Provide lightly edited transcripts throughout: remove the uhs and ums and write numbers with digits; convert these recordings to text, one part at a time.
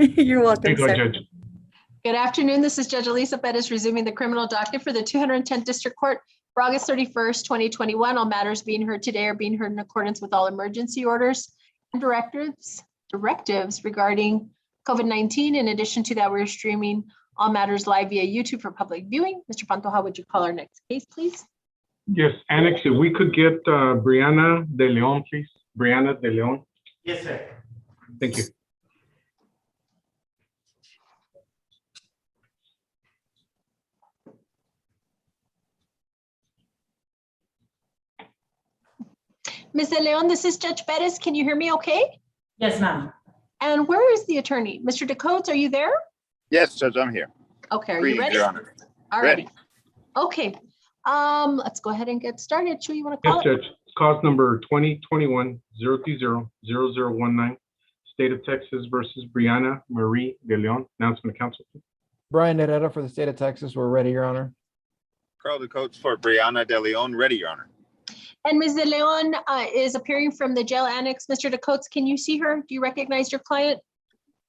You're welcome, Thank you, sir. Judge. Good afternoon. This is Judge Alyssa Perez resuming the criminal docket for the 210th District Court for August 31st, 2021. All matters being heard today are being heard in accordance with all emergency orders and directives regarding COVID-19. In addition to that, we're streaming all matters live via YouTube for public viewing. Mr. Pantoja, would you call our next case, please? Yes, Annex, if we could get Brianna De Leon, please. Brianna De Leon. Yes, sir. Thank you. Ms. De Leon, this is Judge Perez. Can you hear me okay? Yes, ma'am. And where is the attorney? Mr. DeCotes, are you there? Yes, Judge, I'm here. Okay, are you Greetings, ready? Your Honor. All Ready. right. Okay, let's go ahead and get started. Sure, you want to Yes, call it? Judge. Cause number 2021-020-0019, State of Texas versus Brianna Marie De Leon. Announcement of counsel. Brian Herrera for the state of Texas. We're ready, Your Honor. Carl DeCotes for Brianna De Leon. Ready, Your Honor. And Ms. De Leon is appearing from the jail annex. Mr. DeCotes, can you see her? Do you recognize your client?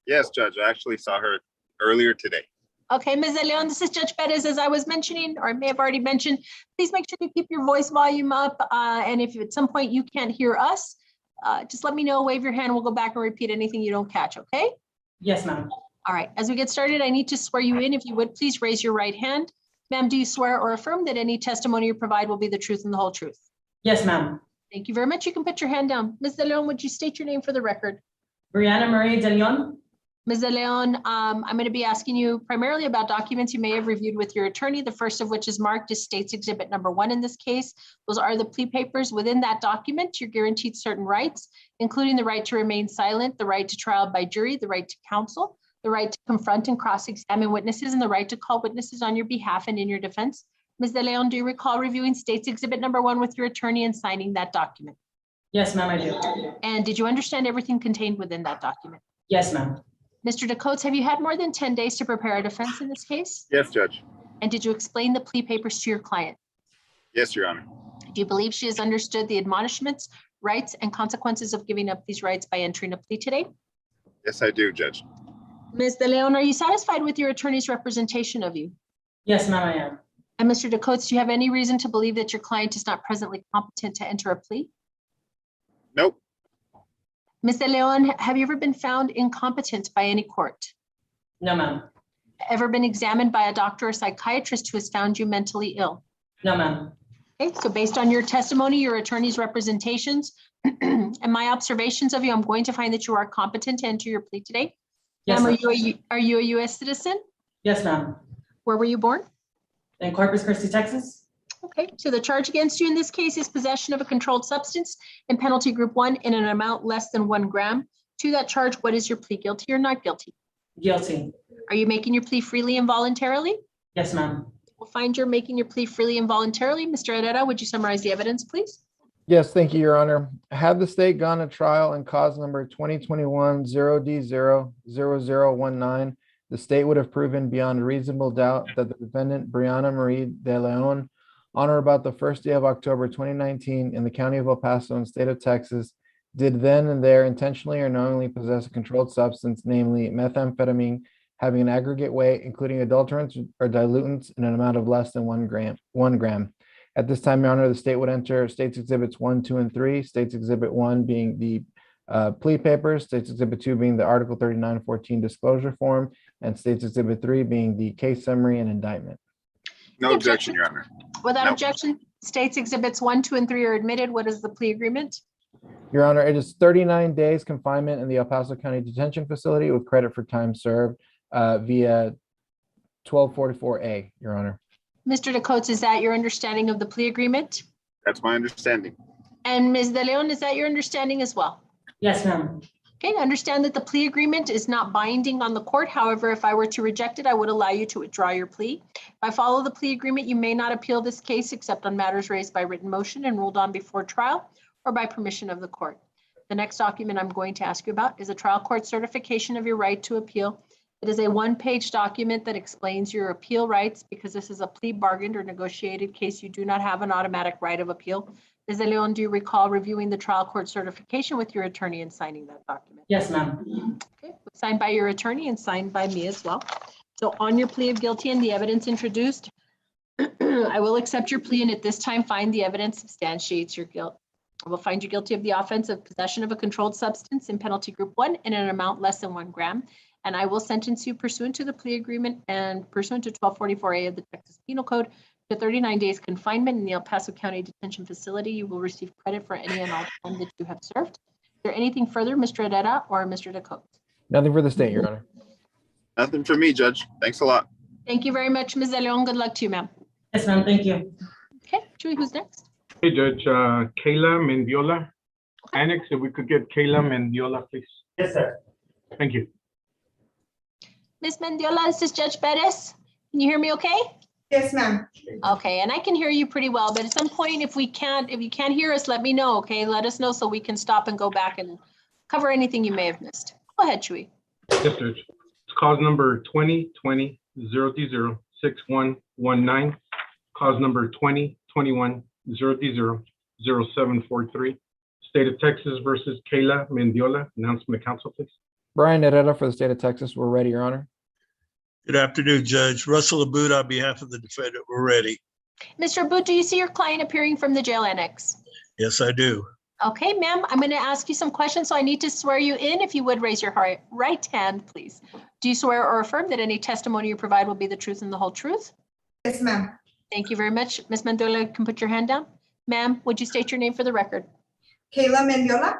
Yes, Judge, I actually saw her earlier today. Okay, Ms. De Leon, this is Judge Perez. As I was mentioning, or I may have already mentioned, please make sure you keep your voice volume up. And if at some point you can't hear us, just let me know, wave your hand. We'll go back and repeat anything you don't catch, okay? Yes, ma'am. All right, as we get started, I need to swear you in. If you would, please raise your right hand. Ma'am, do you swear or affirm that any testimony you provide will be the truth and the whole truth? Yes, ma'am. Thank you very much. You can put your hand down. Ms. De Leon, would you state your name for the record? Brianna Marie De Leon. Ms. De Leon, I'm going to be asking you primarily about documents you may have reviewed with your attorney, the first of which is marked as State's Exhibit number 1 in this case. Those are the plea papers. Within that document, you're guaranteed certain rights, including the right to remain silent, the right to trial by jury, the right to counsel, the right to confront and cross-examine witnesses, and the right to call witnesses on your behalf and in your defense. Ms. De Leon, do you recall reviewing State's Exhibit number 1 with your attorney and signing that document? Yes, ma'am, I do. And did you understand everything contained within that document? Yes, ma'am. Mr. DeCotes, have you had more than 10 days to prepare a defense in this case? Yes, Judge. And did you explain the plea papers to your client? Yes, Your Honor. Do you believe she has understood the admonishments, rights, and consequences of giving up these rights by entering a plea today? Yes, I do, Judge. Ms. De Leon, are you satisfied with your attorney's representation of you? Yes, ma'am, I am. And Mr. DeCotes, do you have any reason to believe that your client is not presently competent to enter a plea? Nope. Ms. De Leon, have you ever been found incompetent by any court? No, ma'am. Ever been examined by a doctor or psychiatrist who has found you mentally ill? No, ma'am. Okay, so based on your testimony, your attorney's representations, and my observations of you, I'm going to find that you are competent to enter your plea today. Yes, Ma'am, ma'am. are you a U.S. citizen? Yes, ma'am. Where were you born? In Corpus Christi, Texas? Okay, so the charge against you in this case is possession of a controlled substance in penalty group 1 in an amount less than 1 gram. To that charge, what is your plea, guilty or not guilty? Guilty. Are you making your plea freely and voluntarily? Yes, ma'am. We'll find you're making your plea freely and voluntarily. Mr. Herrera, would you summarize the evidence, please? Yes, thank you, Your Honor. Had the state gone to trial in cause number 2021-0D00019, the state would have proven beyond reasonable doubt that the defendant, Brianna Marie De Leon, on or about the first day of October 2019 in the county of El Paso and state of Texas, did then and there intentionally or knowingly possess a controlled substance, namely methamphetamine, having an aggregate weight, including adulterants or dilutants, in an amount of less than 1 gram. At this time, Your Honor, the state would enter State's Exhibits 1, 2, and 3, State's Exhibit 1 being the plea papers, State's Exhibit 2 being the Article 3914 disclosure form, and State's Exhibit 3 being the case summary and indictment. No objection, Your Honor. Without No. objection, State's Exhibits 1, 2, and 3 are admitted. What is the plea agreement? Your Honor, it is 39 days confinement in the El Paso County Detention Facility with credit for time served via 1244A, Your Honor. Mr. DeCotes, is that your understanding of the plea agreement? That's my understanding. And Ms. De Leon, is that your understanding as well? Yes, ma'am. Okay, understand that the plea agreement is not binding on the court. However, if I were to reject it, I would allow you to withdraw your plea. If I follow the plea agreement, you may not appeal this case except on matters raised by written motion and ruled on before trial or by permission of the court. The next document I'm going to ask you about is a trial court certification of your right to appeal. It is a 1-page document that explains your appeal rights. Because this is a plea bargained or negotiated case, you do not have an automatic right of appeal. Ms. De Leon, do you recall reviewing the trial court certification with your attorney and signing that document? Yes, ma'am. Okay, signed by your attorney and signed by me as well. So on your plea of guilty and the evidence introduced, I will accept your plea and at this time find the evidence substantiates your guilt. I will find you guilty of the offense of possession of a controlled substance in penalty group 1 in an amount less than 1 gram. And I will sentence you pursuant to the plea agreement and pursuant to 1244A of the Texas Penal Code to 39 days confinement in the El Paso County Detention Facility. You will receive credit for any and all time that you have served. Is there anything further, Mr. Herrera or Mr. Dakota? Nothing for the state, Your Honor. Nothing for me, Judge. Thanks a lot. Thank you very much, Ms. De Leon. Good luck to you, ma'am. Yes, ma'am. Thank you. Okay, Julie, who's next? Hey, Judge, Kayla Mendiola. Annex, if we could get Kayla Mendiola, please. Yes, sir. Thank you. Ms. Mendiola, this is Judge Perez. Can you hear me okay? Yes, ma'am. Okay, and I can hear you pretty well, but at some point, if you can't hear us, let me know, okay? Let us know so we can stop and go back and cover anything you may have missed. Go ahead, Chewy. Yes, Judge. It's cause number 2020-0D06119. Cause number 2021-0D00743. State of Texas versus Kayla Mendiola. Announcement to council, please. Brian Herrera for the state of Texas. We're ready, Your Honor. Good afternoon, Judge. Russell Abood on behalf of the defendant. We're ready. Mr. Abood, do you see your client appearing from the jail annex? Yes, I do. Okay, ma'am, I'm going to ask you some questions, so I need to swear you in. If you would raise your right hand, please. Do you swear or affirm that any testimony you provide will be the truth and the whole truth? Yes, ma'am. Thank you very much. Ms. Mendiola, you can put your hand down. Ma'am, would you state your name for the record? Kayla Mendiola.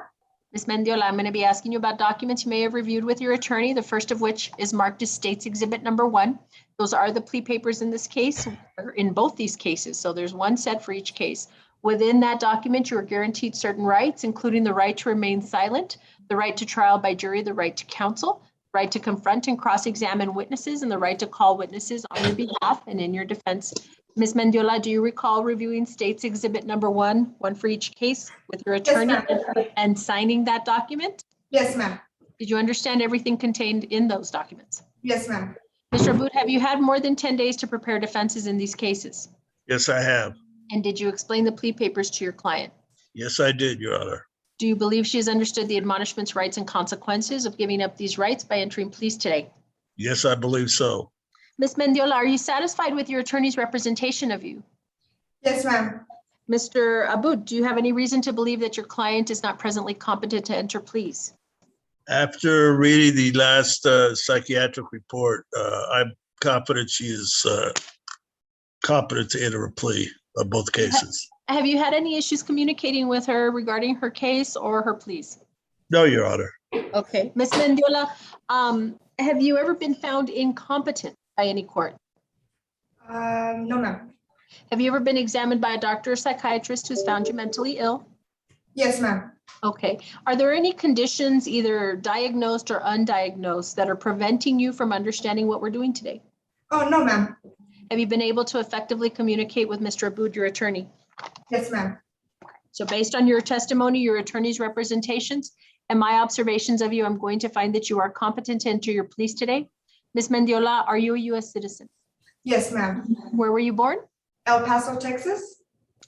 Ms. Mendiola, I'm going to be asking you about documents you may have reviewed with your attorney, the first of which is marked as State's Exhibit number 1. Those are the plea papers in this case, or in both these cases. So there's one set for each case. Within that document, you are guaranteed certain rights, including the right to remain silent, the right to trial by jury, the right to counsel, right to confront and cross-examine witnesses, and the right to call witnesses on your behalf and in your defense. Ms. Mendiola, do you recall reviewing State's Exhibit number 1, one for each case, with your attorney and signing that document? Yes, ma'am. Did you understand everything contained in those documents? Yes, ma'am. Mr. Abood, have you had more than 10 days to prepare defenses in these cases? Yes, I have. And did you explain the plea papers to your client? Yes, I did, Your Honor. Do you believe she has understood the admonishments, rights, and consequences of giving up these rights by entering pleas today? Yes, I believe so. Ms. Mendiola, are you satisfied with your attorney's representation of you? Yes, ma'am. Mr. Abood, do you have any reason to believe that your client is not presently competent to enter pleas? After reading the last psychiatric report, I'm confident she is competent to enter a plea of both cases. Have you had any issues communicating with her regarding her case or her pleas? No, Your Honor. Okay. Ms. Mendiola, have you ever been found incompetent by any court? No, ma'am. Have you ever been examined by a doctor or psychiatrist who's found you mentally ill? Yes, ma'am. Okay. Are there any conditions, either diagnosed or undiagnosed, that are preventing you from understanding what we're doing today? Oh, no, ma'am. Have you been able to effectively communicate with Mr. Abood, your attorney? Yes, ma'am. So based on your testimony, your attorney's representations, and my observations of you, I'm going to find that you are competent to enter your pleas today. Ms. Mendiola, are you a U.S. citizen? Yes, ma'am. Where were you born? El Paso, Texas.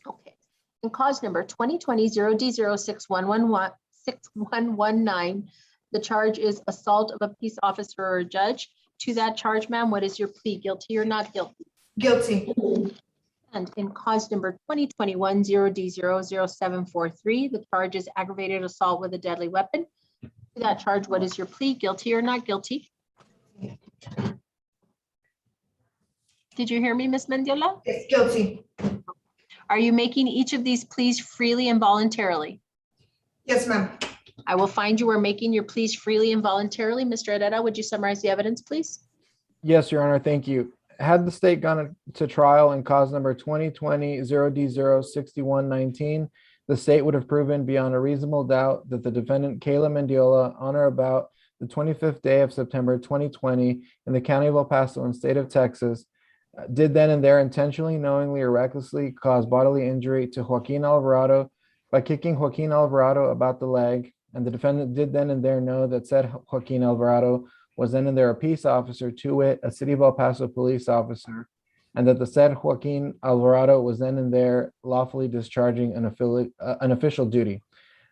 Okay. And cause number 2020-0D06119. The charge is assault of a peace officer or a judge. To that charge, ma'am, what is your plea? Guilty or not guilty? Guilty. And in cause number 2021-0D00743, the charge is aggravated assault with a deadly weapon. To that charge, what is your plea? Guilty or not guilty? Did you hear me, Ms. Mendiola? Yes, guilty. Are you making each of these pleas freely and voluntarily? Yes, ma'am. I will find you are making your pleas freely and voluntarily. Mr. Herrera, would you summarize the evidence, please? Yes, Your Honor. Thank you. Had the state gone to trial in cause number 2020-0D06119, the state would have proven beyond a reasonable doubt that the defendant, Kayla Mendiola, on or about the 25th day of September 2020 in the county of El Paso and state of Texas, did then and there intentionally, knowingly, or recklessly cause bodily injury to Joaquin Alvarado by kicking Joaquin Alvarado about the leg, and the defendant did then and there know that said Joaquin Alvarado was then and there a peace officer, to wit, a city of El Paso police officer, and that the said Joaquin Alvarado was then and there lawfully discharging an official duty.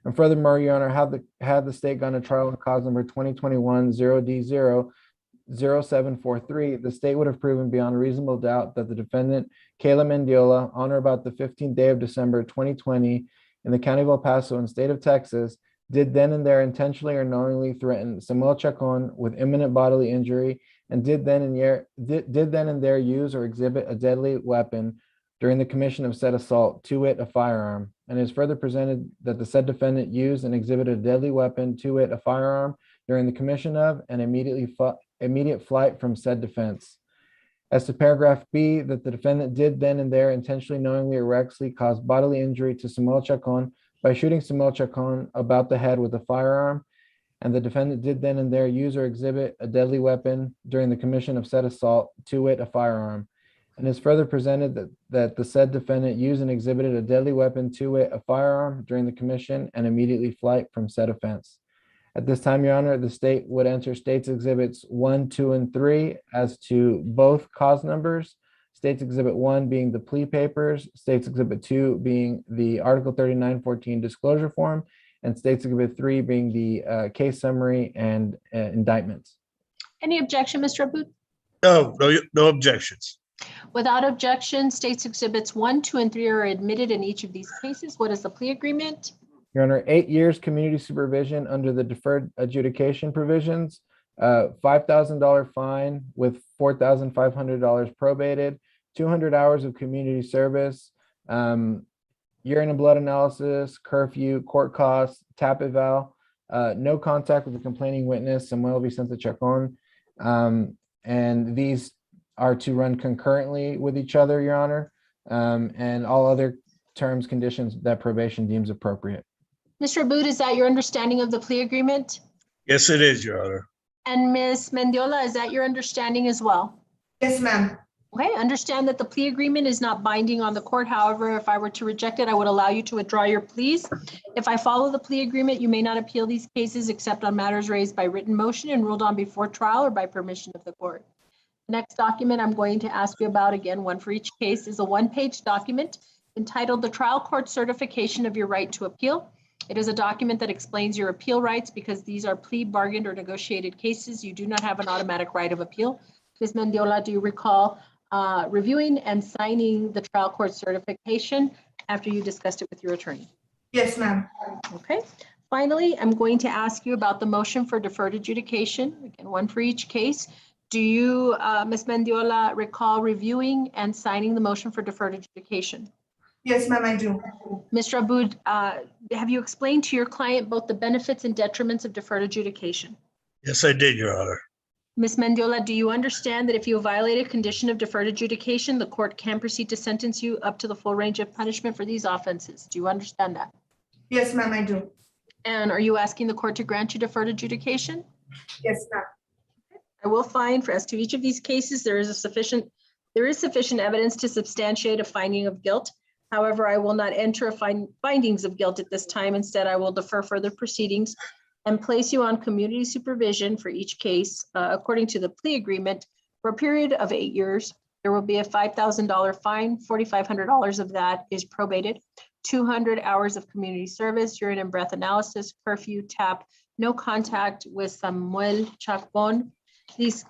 And furthermore, Your Honor, had the state gone to trial on cause number 2021 0D00743, the state would have proven beyond reasonable doubt that the defendant, Kayla Mendiola, on or about the 15th day of December 2020 in the county of El Paso and state of Texas, did then and there intentionally or knowingly threaten Samuel Chacon with imminent bodily injury, and did then and there use or exhibit a deadly weapon during the commission of said assault, to wit, a firearm, and is further presented that the said defendant used and exhibited a deadly weapon, to wit, a firearm, during the commission of and immediate flight from said defense. As to paragraph B, that the defendant did then and there intentionally, knowingly, or recklessly cause bodily injury to Samuel Chacon by shooting Samuel Chacon about the head with a firearm, and the defendant did then and there use or exhibit a deadly weapon during the commission of said assault, to wit, a firearm, and is further presented that the said defendant used and exhibited a deadly weapon, to wit, a firearm, during the commission and immediately flight from said offense. At this time, Your Honor, the state would enter States Exhibits 1, 2, and 3 as to both cause numbers. States Exhibit 1 being the plea papers, States Exhibit 2 being the Article 3914 disclosure form, and States Exhibit 3 being the case summary and indictments. Any objection, Mr. Abud? No objections. Without objection, States Exhibits 1, 2, and 3 are admitted in each of these cases. What is the plea agreement? Your Honor, 8 years community supervision under the deferred adjudication provisions, $5,000 fine with $4,500 probated, 200 hours of community service, urine and blood analysis, curfew, court costs, tap eval, no contact with the complaining witness, Samuel Vicente Chacon. And these are to run concurrently with each other, Your Honor, and all other terms, conditions that probation deems appropriate. Mr. Abud, is that your understanding of the plea agreement? Yes, it is, Your Honor. And Ms. Mendiola, is that your understanding as well? Yes, ma'am. Okay, understand that the plea agreement is not binding on the court. However, if I were to reject it, I would allow you to withdraw your pleas. If I follow the plea agreement, you may not appeal these cases except on matters raised by written motion and ruled on before trial or by permission of the court. The next document I'm going to ask you about, again, one for each case, is a one-page document entitled The Trial Court Certification of Your Right to Appeal. It is a document that explains your appeal rights because these are plea, bargained, or negotiated cases. You do not have an automatic right of appeal. Ms. Mendiola, do you recall reviewing and signing the trial court certification after you discussed it with your attorney? Yes, ma'am. Okay. Finally, I'm going to ask you about the motion for deferred adjudication. Again, one for each case. Do you, Ms. Mendiola, recall reviewing and signing the motion for deferred adjudication? Yes, ma'am, I do. Mr. Abud, have you explained to your client both the benefits and detriments of deferred adjudication? Yes, I did, Your Honor. Ms. Mendiola, do you understand that if you violate a condition of deferred adjudication, the court can proceed to sentence you up to the full range of punishment for these offenses? Do you understand that? Yes, ma'am, I do. And are you asking the court to grant you deferred adjudication? Yes, ma'am. I will find for as to each of these cases, there is sufficient evidence to substantiate a finding of guilt. However, I will not enter findings of guilt at this time. Instead, I will defer further proceedings and place you on community supervision for each case according to the plea agreement for a period of 8 years. There will be a $5,000 fine. $4,500 of that is probated. 200 hours of community service, urine and breath analysis, curfew, tap, no contact with Samuel Chacon. These,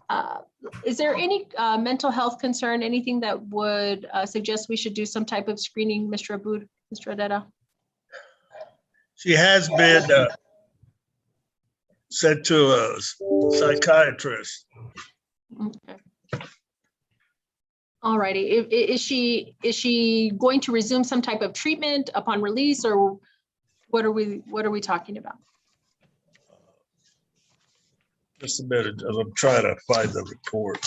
is there any mental health concern, anything that would suggest we should do some type of screening, Mr. Abud, Mr. Adetta? She has been sent to a psychiatrist. Okay. All righty. Is she going to resume some type of treatment upon release, or what are we talking about? Just a minute, I'm trying to find the report.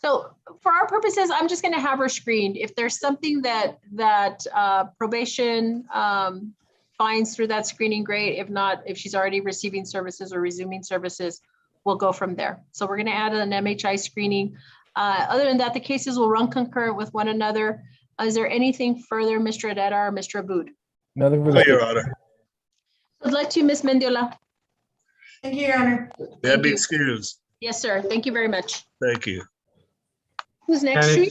So for our purposes, I'm just going to have her screened. If there's something that probation finds through that screening, great. If not, if she's already receiving services or resuming services, we'll go from there. So we're going to add an MHI screening. Other than that, the cases will run concurrent with one another. Is there anything further, Mr. Adetta or Mr. Abud? Nothing for No, Your Honor. Good luck to you, Ms. Mendiola. Thank you, Your Honor. May I be you. excused? Yes, sir. Thank you very much. Thank you. Who's next, Sri?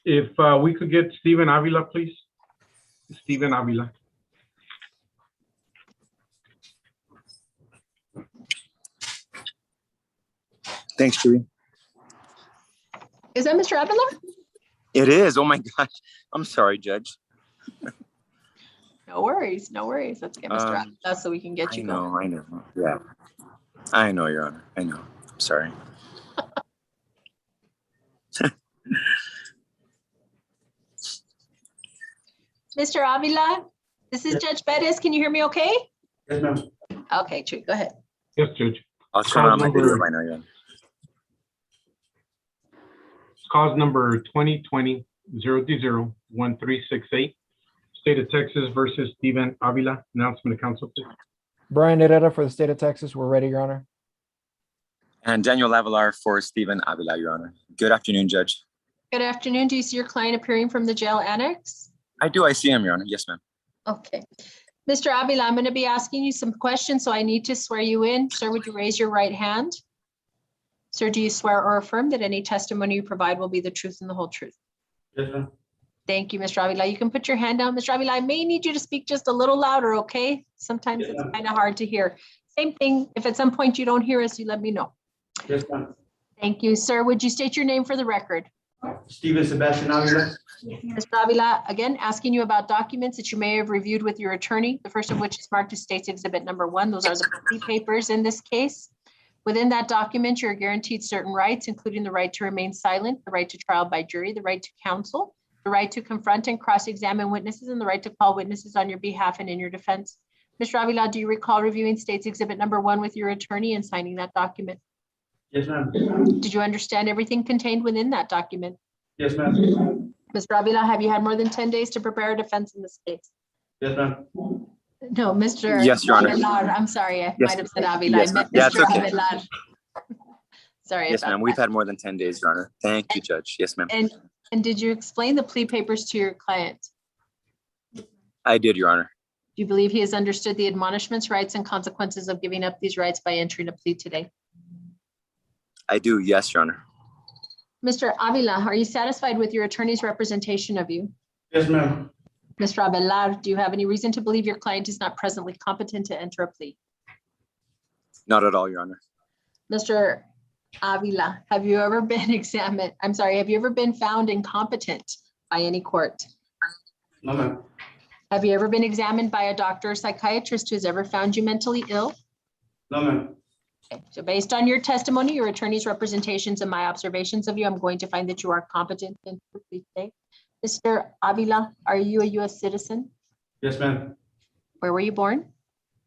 If we could get Stephen Avila, please. Stephen Avila. Thanks, Julie. Is that Mr. Avila? It is. Oh my gosh. I'm sorry, Judge. No worries, no worries. Let's get Mr. Avila so we can get you going. I know. Yeah. I know, Your Honor. I know. I'm sorry. Mr. Avila, this is Judge Perez. Can you hear me okay? Yes, ma'am. Okay, Chuy, go ahead. Yes, Judge. I'll turn on my video right now, Your Honor. Cause number 2020-0D0-1368. State of Texas versus Stephen Avila. Announcement to council, please. Brian Herrera for the state of Texas. We're ready, Your Honor. And Daniel Avilar for Stephen Avila, Your Honor. Good afternoon, Judge. Good afternoon. Do you see your client appearing from the jail annex? I do. I see him, Your Honor. Yes, ma'am. Okay. Mr. Avila, I'm going to be asking you some questions, so I need to swear you in. Sir, would you raise your right hand? Sir, do you swear or affirm that any testimony you provide will be the truth and the whole truth? Yes, ma'am. Thank you, Mr. Avila. You can put your hand down. Mr. Avila, I may need you to speak just a little louder, okay? Sometimes it's kind of hard to hear. Same thing, if at some point you don't hear us, you let me know. Yes, ma'am. Thank you, sir. Would you state your name for the record? Steven Sebastian Avila. Mr. Avila, again, asking you about documents that you may have reviewed with your attorney, the first of which is marked as State's Exhibit number 1. Those are the plea papers in this case. Within that document, you're guaranteed certain rights, including the right to remain silent, the right to trial by jury, the right to counsel, the right to confront and cross-examine witnesses, and the right to call witnesses on your behalf and in your defense. Mr. Avila, do you recall reviewing State's Exhibit number 1 with your attorney and signing that document? Yes, ma'am. Did you understand everything contained within that document? Yes, ma'am. Mr. Avila, have you had more than 10 days to prepare a defense in this case? Yes, ma'am. No, Mr. Yes, Your Honor. Avilar, I'm sorry, I Yes. might have said Avila. Yes, I meant yeah, it's Mr. okay. Avilar. Sorry Yes, about ma'am. We've that. had more than 10 days, Your Honor. Thank you, Judge. Yes, ma'am. And did you explain the plea papers to your client? I did, Your Honor. Do you believe he has understood the admonishments, rights, and consequences of giving up these rights by entering a plea today? I do. Yes, Your Honor. Mr. Avila, are you satisfied with your attorney's representation of you? Yes, ma'am. Mr. Abelar, do you have any reason to believe your client is not presently competent to enter a plea? Not at all, Your Honor. Mr. Avila, have you ever been examined? I'm sorry, have you ever been found incompetent by any court? No, ma'am. Have you ever been examined by a doctor or psychiatrist who's ever found you mentally ill? No, ma'am. Okay, so based on your testimony, your attorney's representations, and my observations of you, I'm going to find that you are competent to enter a plea today. Mr. Avila, are you a U.S. citizen? Yes, ma'am. Where were you born?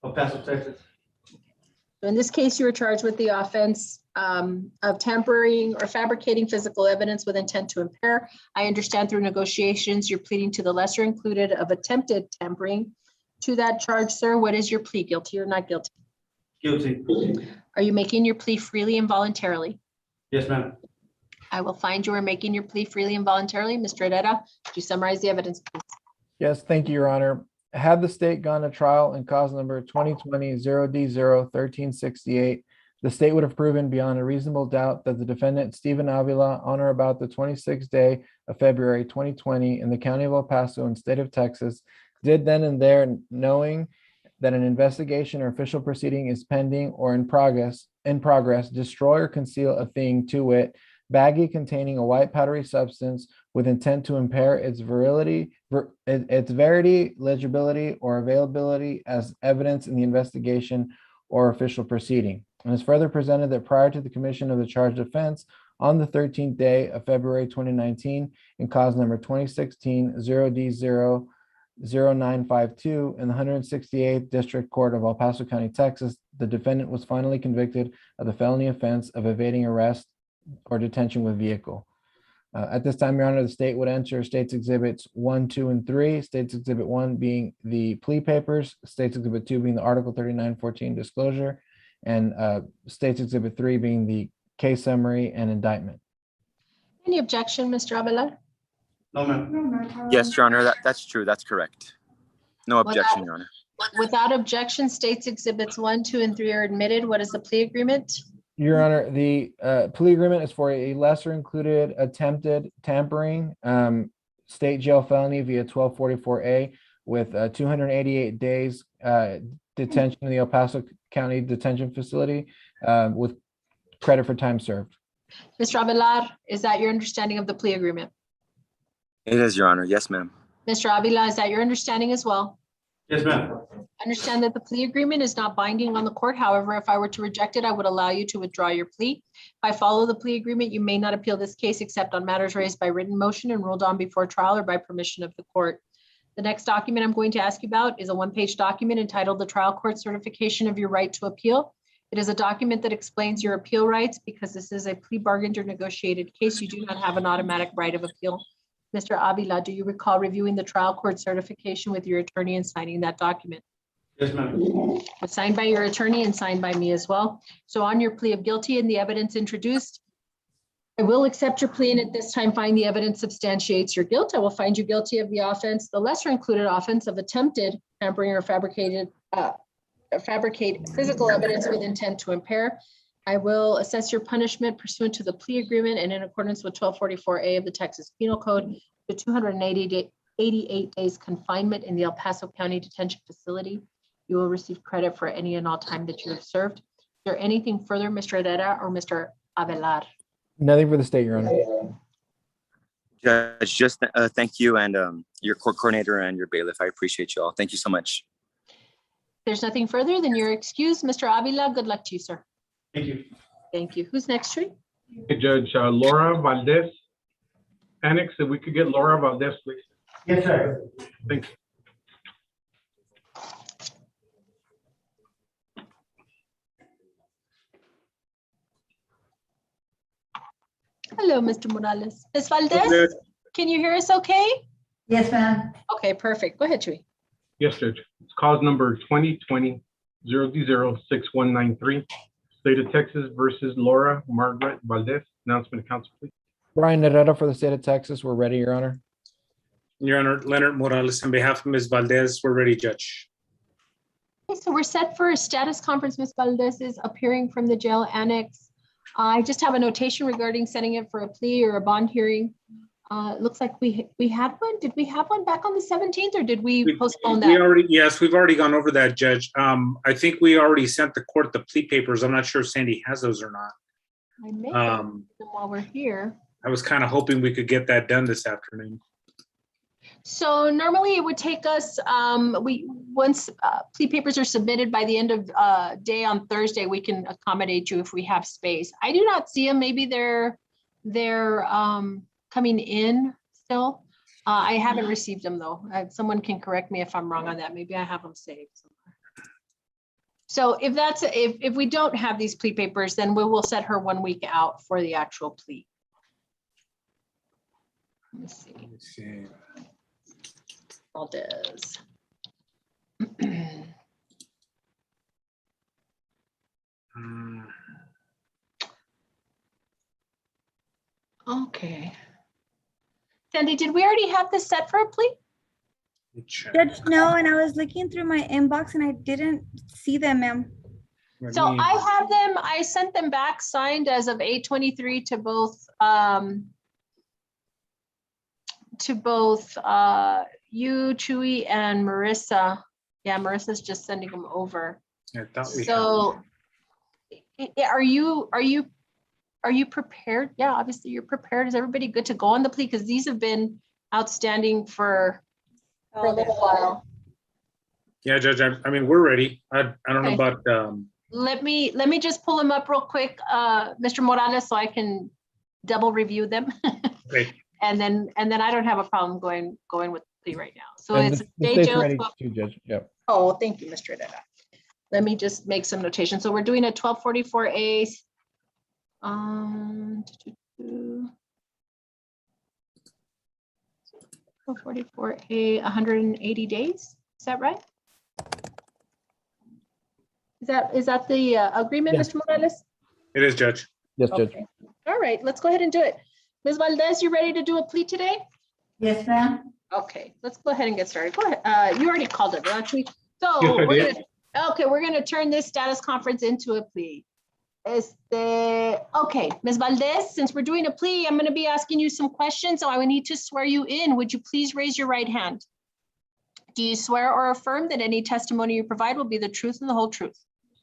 El Paso, Texas. So in this case, you were charged with the offense of tampering or fabricating physical evidence with intent to impair. I understand through negotiations, you're pleading to the lesser included of attempted tampering. To that charge, sir, what is your plea? Guilty or not guilty? Guilty. Are you making your plea freely and voluntarily? Yes, ma'am. I will find you are making your plea freely and voluntarily. Mr. Herrera, could you summarize the evidence, please? Yes, thank you, Your Honor. Had the state gone to trial in cause number 2020-0D0-1368, the state would have proven beyond a reasonable doubt that the defendant, Stephen Avila, on or about the 26th day of February 2020 in the county of El Paso and state of Texas, did then and there, knowing that an investigation or official proceeding is pending or in progress, destroy or conceal a thing, to wit, baggie containing a white powdery substance with intent to impair its verity, legibility, or availability as evidence in the investigation or official proceeding. And is further presented that prior to the commission of the charged offense on the 13th day of February 2019 in cause number 2016-0D0-0952 in the 168th District Court of El Paso County, Texas, the defendant was finally convicted of the felony offense of evading arrest or detention with vehicle. At this time, Your Honor, the state would enter State's Exhibits 1, 2, and 3. State's Exhibit 1 being the plea papers, State's Exhibit 2 being the Article 3914 disclosure, and State's Exhibit 3 being the case summary and indictment. Any objection, Mr. Avila? No, ma'am. No, ma'am. Yes, Your Honor. That's true. That's correct. No objection, Your Honor. Without objection, State's Exhibits 1, 2, and 3 are admitted. What is the plea agreement? Your Honor, the plea agreement is for a lesser included attempted tampering, state jail felony via 1244A with 288 days detention in the El Paso County Detention Facility with credit for time served. Mr. Avilar, is that your understanding of the plea agreement? It is, Your Honor. Yes, ma'am. Mr. Avila, is that your understanding as well? Yes, ma'am. Understand that the plea agreement is not binding on the court. However, if I were to reject it, I would allow you to withdraw your plea. If I follow the plea agreement, you may not appeal this case except on matters raised by written motion and ruled on before trial or by permission of the court. The next document I'm going to ask you about is a one-page document entitled The Trial Court Certification of Your Right to Appeal. It is a document that explains your appeal rights. Because this is a plea bargained or negotiated case, you do not have an automatic right of appeal. Mr. Avila, do you recall reviewing the trial court certification with your attorney and signing that document? Yes, ma'am. Was signed by your attorney and signed by me as well. So on your plea of guilty and the evidence introduced, I will accept your plea and at this time find the evidence substantiates your guilt. I will find you guilty of the offense, the lesser included offense of attempted tampering or fabricate physical evidence with intent to impair. I will assess your punishment pursuant to the plea agreement and in accordance with 1244A of the Texas Penal Code to 288 days confinement in the El Paso County Detention Facility. You will receive credit for any and all time that you have served. Is there anything further, Mr. Herrera or Mr. Avelar? Nothing for the state, Your Honor. Judge, just thank you and your court coordinator and your bailiff. I appreciate you all. Thank you so much. There's nothing further, then you're excused. Mr. Avila, good luck to you, sir. Thank you. Thank you. Who's next, Tree? Hey, Judge Laura Valdez. Annex, if we could get Laura Valdez, please. Yes, sir. Thanks. Hello, Mr. Morales. Ms. Valdez, can you hear us okay? Yes, ma'am. Okay, perfect. Go ahead, Tree. Yes, Judge. It's cause number 2020-006193. State of Texas versus Laura Margaret Valdez. Announcement of council, please. Brian Herrera for the state of Texas. We're ready, Your Honor. Your Honor, Leonard Morales, on behalf of Ms. Valdez, we're ready, Judge. Okay, so we're set for a status conference. Ms. Valdez is appearing from the jail annex. I just have a notation regarding setting it for a plea or a bond hearing. It looks like we had one. Did we have one back on the 17th or did we postpone that? Yes, we've already gone over that, Judge. I think we already sent the court the plea papers. I'm not sure if Sandy has those or not. I may have them while we're here. I was kind of hoping we could get that done this afternoon. So normally it would take us, once plea papers are submitted by the end of day on Thursday, we can accommodate you if we have space. I do not see them. Maybe they're coming in still. I haven't received them though. Someone can correct me if I'm wrong on that. Maybe I have them saved somewhere. So if we don't have these plea papers, then we will set her 1 week out for the actual plea. Let me see. Valdez. Okay. Sandy, did we already have this set for a plea? Judge, no, and I was looking through my inbox and I didn't see them, ma'am. So I have them, I sent them back signed as of 8/23 to both you, Chewy, and Marissa. Yeah, Marissa's just sending them over. So are you prepared? Yeah, obviously you're prepared. Is everybody good to go on the plea? Because these have been outstanding for a little while. Yeah, Judge, I mean, we're ready. I don't know about. Let me just pull them up real quick, Mr. Morales, so I can double review them. Okay. And then I don't have a problem going with the plea right now. So And it's the state's Dejo. ready too, Judge. Yep. Oh, thank you, Mr. Herrera. Let me just make some notation. So we're doing a 1244A. 1244A, 180 days. Is that right? Is that the agreement, Yes. Mr. Morales? It is, Judge. Yes, Judge. Okay. All right, let's go ahead and do it. Ms. Valdez, you ready to do a plea today? Yes, ma'am. Okay, let's go ahead and get started. Go ahead. You already called it, actually. So Yes, I did. we're gonna turn this status conference into a plea. Okay, Ms. Valdez, since we're doing a plea, I'm going to be asking you some questions, so I would need to swear you in. Would you please raise your right hand? Do you swear or affirm that any testimony you provide will be the truth and the whole truth?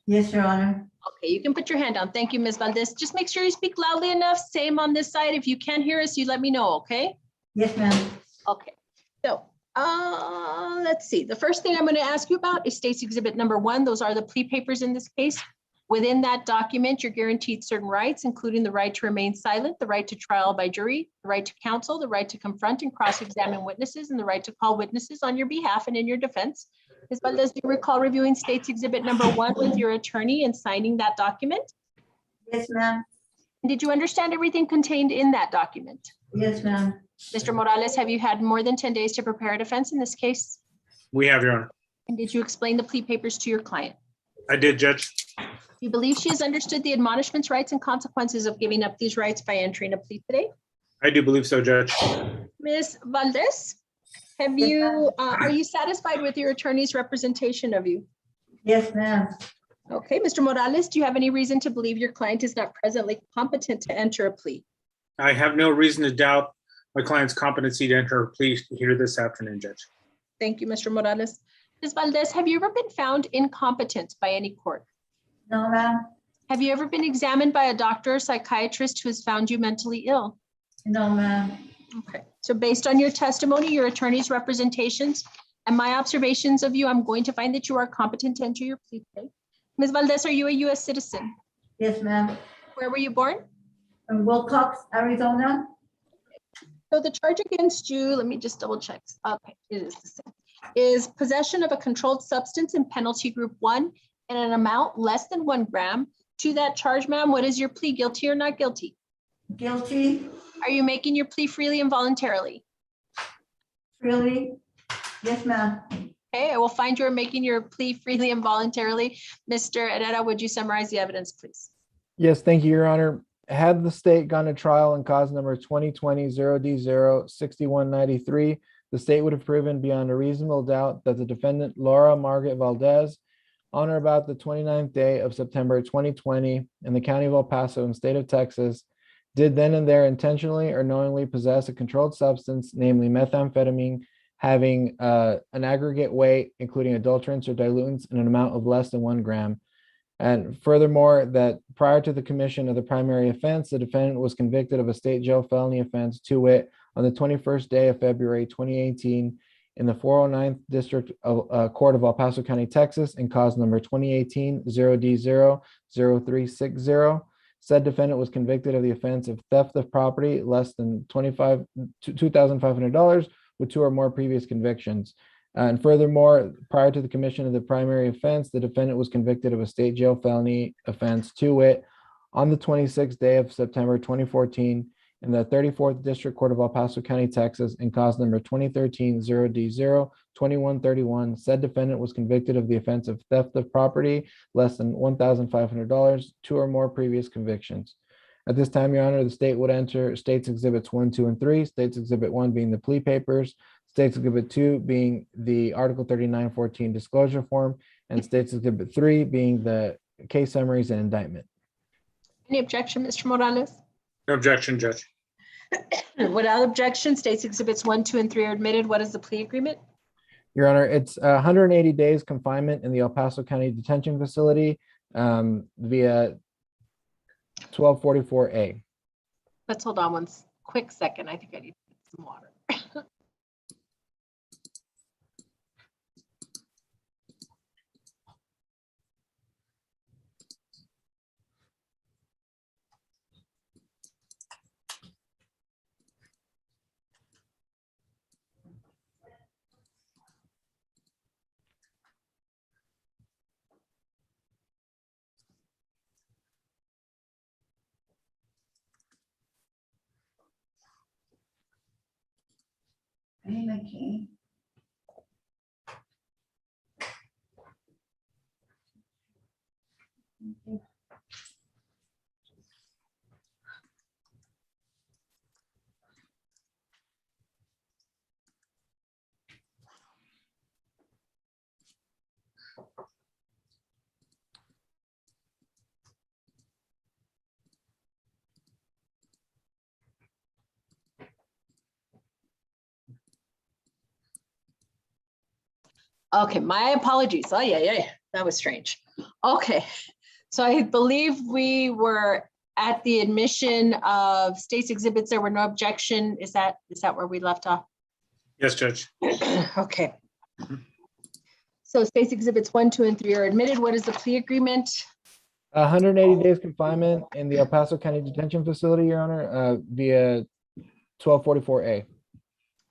Yes, Your Honor. Okay, you can put your hand down. Thank you, Ms. Valdez. Just make sure you speak loudly enough. Same on this side. If you can't hear us, you let me know, okay? Yes, ma'am. Okay, so let's see. The first thing I'm going to ask you about is State's Exhibit number 1. Those are the plea papers in this case. Within that document, you're guaranteed certain rights, including the right to remain silent, the right to trial by jury, the right to counsel, the right to confront and cross-examine witnesses, and the right to call witnesses on your behalf and in your defense. Ms. Valdez, do you recall reviewing State's Exhibit number 1 with your attorney and signing that document? Yes, ma'am. And did you understand everything contained in that document? Yes, ma'am. Mr. Morales, have you had more than 10 days to prepare a defense in this case? We have, Your Honor. And did you explain the plea papers to your client? I did, Judge. Do you believe she has understood the admonishments, rights, and consequences of giving up these rights by entering a plea today? I do believe so, Judge. Ms. Valdez, have Yes, you, are you satisfied with your attorney's representation of you? Yes, ma'am. Okay, Mr. Morales, do you have any reason to believe your client is not presently competent to enter a plea? I have no reason to doubt my client's competency to enter a plea here this afternoon, Judge. Thank you, Mr. Morales. Ms. Valdez, have you ever been found incompetent by any court? No, ma'am. Have you ever been examined by a doctor or psychiatrist who has found you mentally ill? No, ma'am. Okay, so based on your testimony, your attorney's representations, and my observations of you, I'm going to find that you are competent to enter your plea today. Ms. Valdez, are you a U.S. citizen? Yes, ma'am. Where were you born? From Wilcox, Arizona. So the charge against you, let me just double check. Okay, it is the same. Is possession of a controlled substance in penalty group 1 in an amount less than 1 gram. To that charge, ma'am, what is your plea, guilty or not guilty? Guilty. Are you making your plea freely and voluntarily? Really? Yes, ma'am. Okay, I will find you are making your plea freely and voluntarily. Mr. Herrera, would you summarize the evidence, please? Yes, thank you, Your Honor. Had the state gone to trial in cause number 2020-0D0-6193, the state would have proven beyond a reasonable doubt that the defendant, Laura Margaret Valdez, on or about the 29th day of September 2020 in the county of El Paso and state of Texas, did then and there intentionally or knowingly possess a controlled substance, namely methamphetamine, having an aggregate weight, including adulterants or dilutants, in an amount of less than 1 gram. And furthermore, that prior to the commission of the primary offense, the defendant was convicted of a state jail felony offense, to wit, on the 21st day of February 2018 in the 409th District of, Court of El Paso County, Texas, in cause number 2018-0D0-0360. Said defendant was convicted of the offense of theft of property less than $2,500 with 2 or more previous convictions. And furthermore, prior to the commission of the primary offense, the defendant was convicted of a state jail felony offense, to wit, on the 26th day of September 2014 in the 34th District Court of El Paso County, Texas, in cause number 2013-0D0-2131. Said defendant was convicted of the offense of theft of property less than $1,500, 2 or more previous convictions. At this time, Your Honor, the state would enter States Exhibits 1, 2, and 3. States Exhibit 1 being the plea papers, States Exhibit 2 being the Article 3914 disclosure form, and States Exhibit 3 being the case summaries and indictment. Any objection, Mr. Morales? No objection, Judge. Without objection, States Exhibits 1, 2, and 3 are admitted. What is the plea agreement? Your Honor, it's 180 days confinement in the El Paso County Detention Facility via 1244A. Let's hold on one quick second. I think I need some water. Okay. Okay, my apologies. Oh, yeah, that was strange. Okay, so I believe we were at the admission of state's exhibits. There were no objection. Is that where we left off? Yes, Judge. Okay. So state's exhibits 1, 2, and 3 are admitted. What is the plea agreement? 180 days confinement in the El Paso County Detention Facility, Your Honor, via 1244A.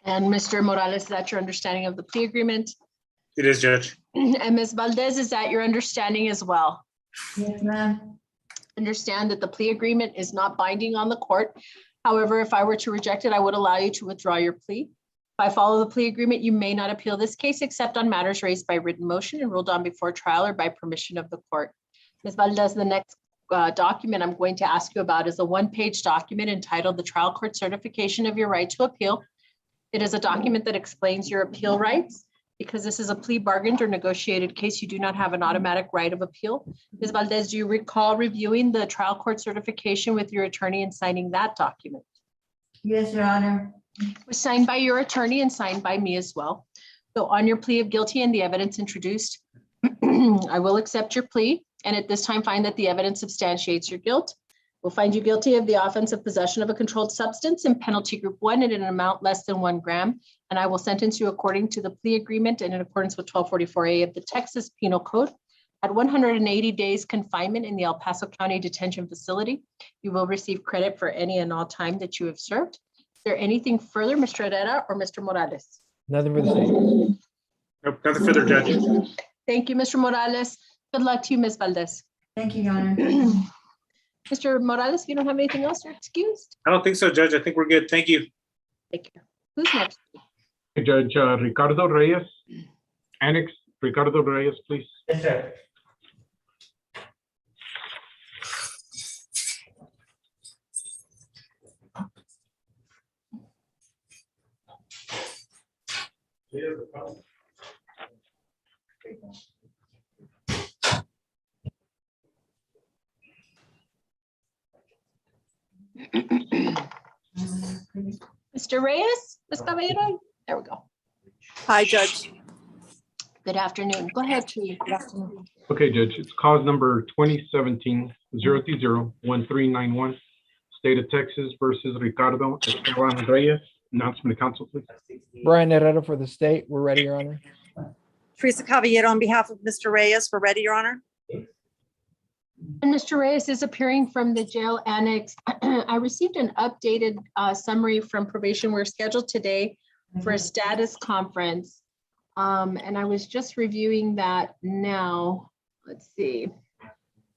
And Mr. Morales, is that your understanding of the plea agreement? It is, Judge. And Ms. Valdez, is that your understanding as well? Yes, ma'am. Understand that the plea agreement is not binding on the court. However, if I were to reject it, I would allow you to withdraw your plea. If I follow the plea agreement, you may not appeal this case except on matters raised by written motion and ruled on before trial or by permission of the court. Ms. Valdez, the next document I'm going to ask you about is a one-page document entitled The Trial Court Certification of Your Right to Appeal. It is a document that explains your appeal rights. Because this is a plea bargained or negotiated case, you do not have an automatic right of appeal. Ms. Valdez, do you recall reviewing the trial court certification with your attorney and signing that document? Yes, Your Honor. It was signed by your attorney and signed by me as well. So on your plea of guilty and the evidence introduced, I will accept your plea and at this time find that the evidence substantiates your guilt. We'll find you guilty of the offense of possession of a controlled substance in penalty group 1 in an amount less than 1 gram. And I will sentence you according to the plea agreement and in accordance with 1244A of the Texas Penal Code at 180 days confinement in the El Paso County Detention Facility. You will receive credit for any and all time that you have served. Is there anything further, Mr. Herrera or Mr. Morales? Nothing for the state. Nope, nothing further, Judge. Thank you, Mr. Morales. Good luck to you, Ms. Valdez. Thank you, Your Honor. Mr. Morales, you don't have anything else? You're excused. I don't think so, Judge. I think we're good. Thank you. Thank you. Who's next? Judge Ricardo Reyes, Annex Ricardo Reyes, please. Yes, sir. Mr. Reyes, Ms. Caballero? There we go. Hi, Judge. Good afternoon. Go ahead, Tree. Good afternoon. Okay, Judge, it's cause number 2017-030-1391, State of Texas versus Ricardo Esteban Reyes. Announcement to council, please. Brian Herrera for the state. We're ready, Your Honor. Teresa Caballero on behalf of Mr. Reyes. We're ready, Your Honor. And Mr. Reyes is appearing from the jail annex. I received an updated summary from probation. We're scheduled today for a status conference. And I was just reviewing that now. Let's see.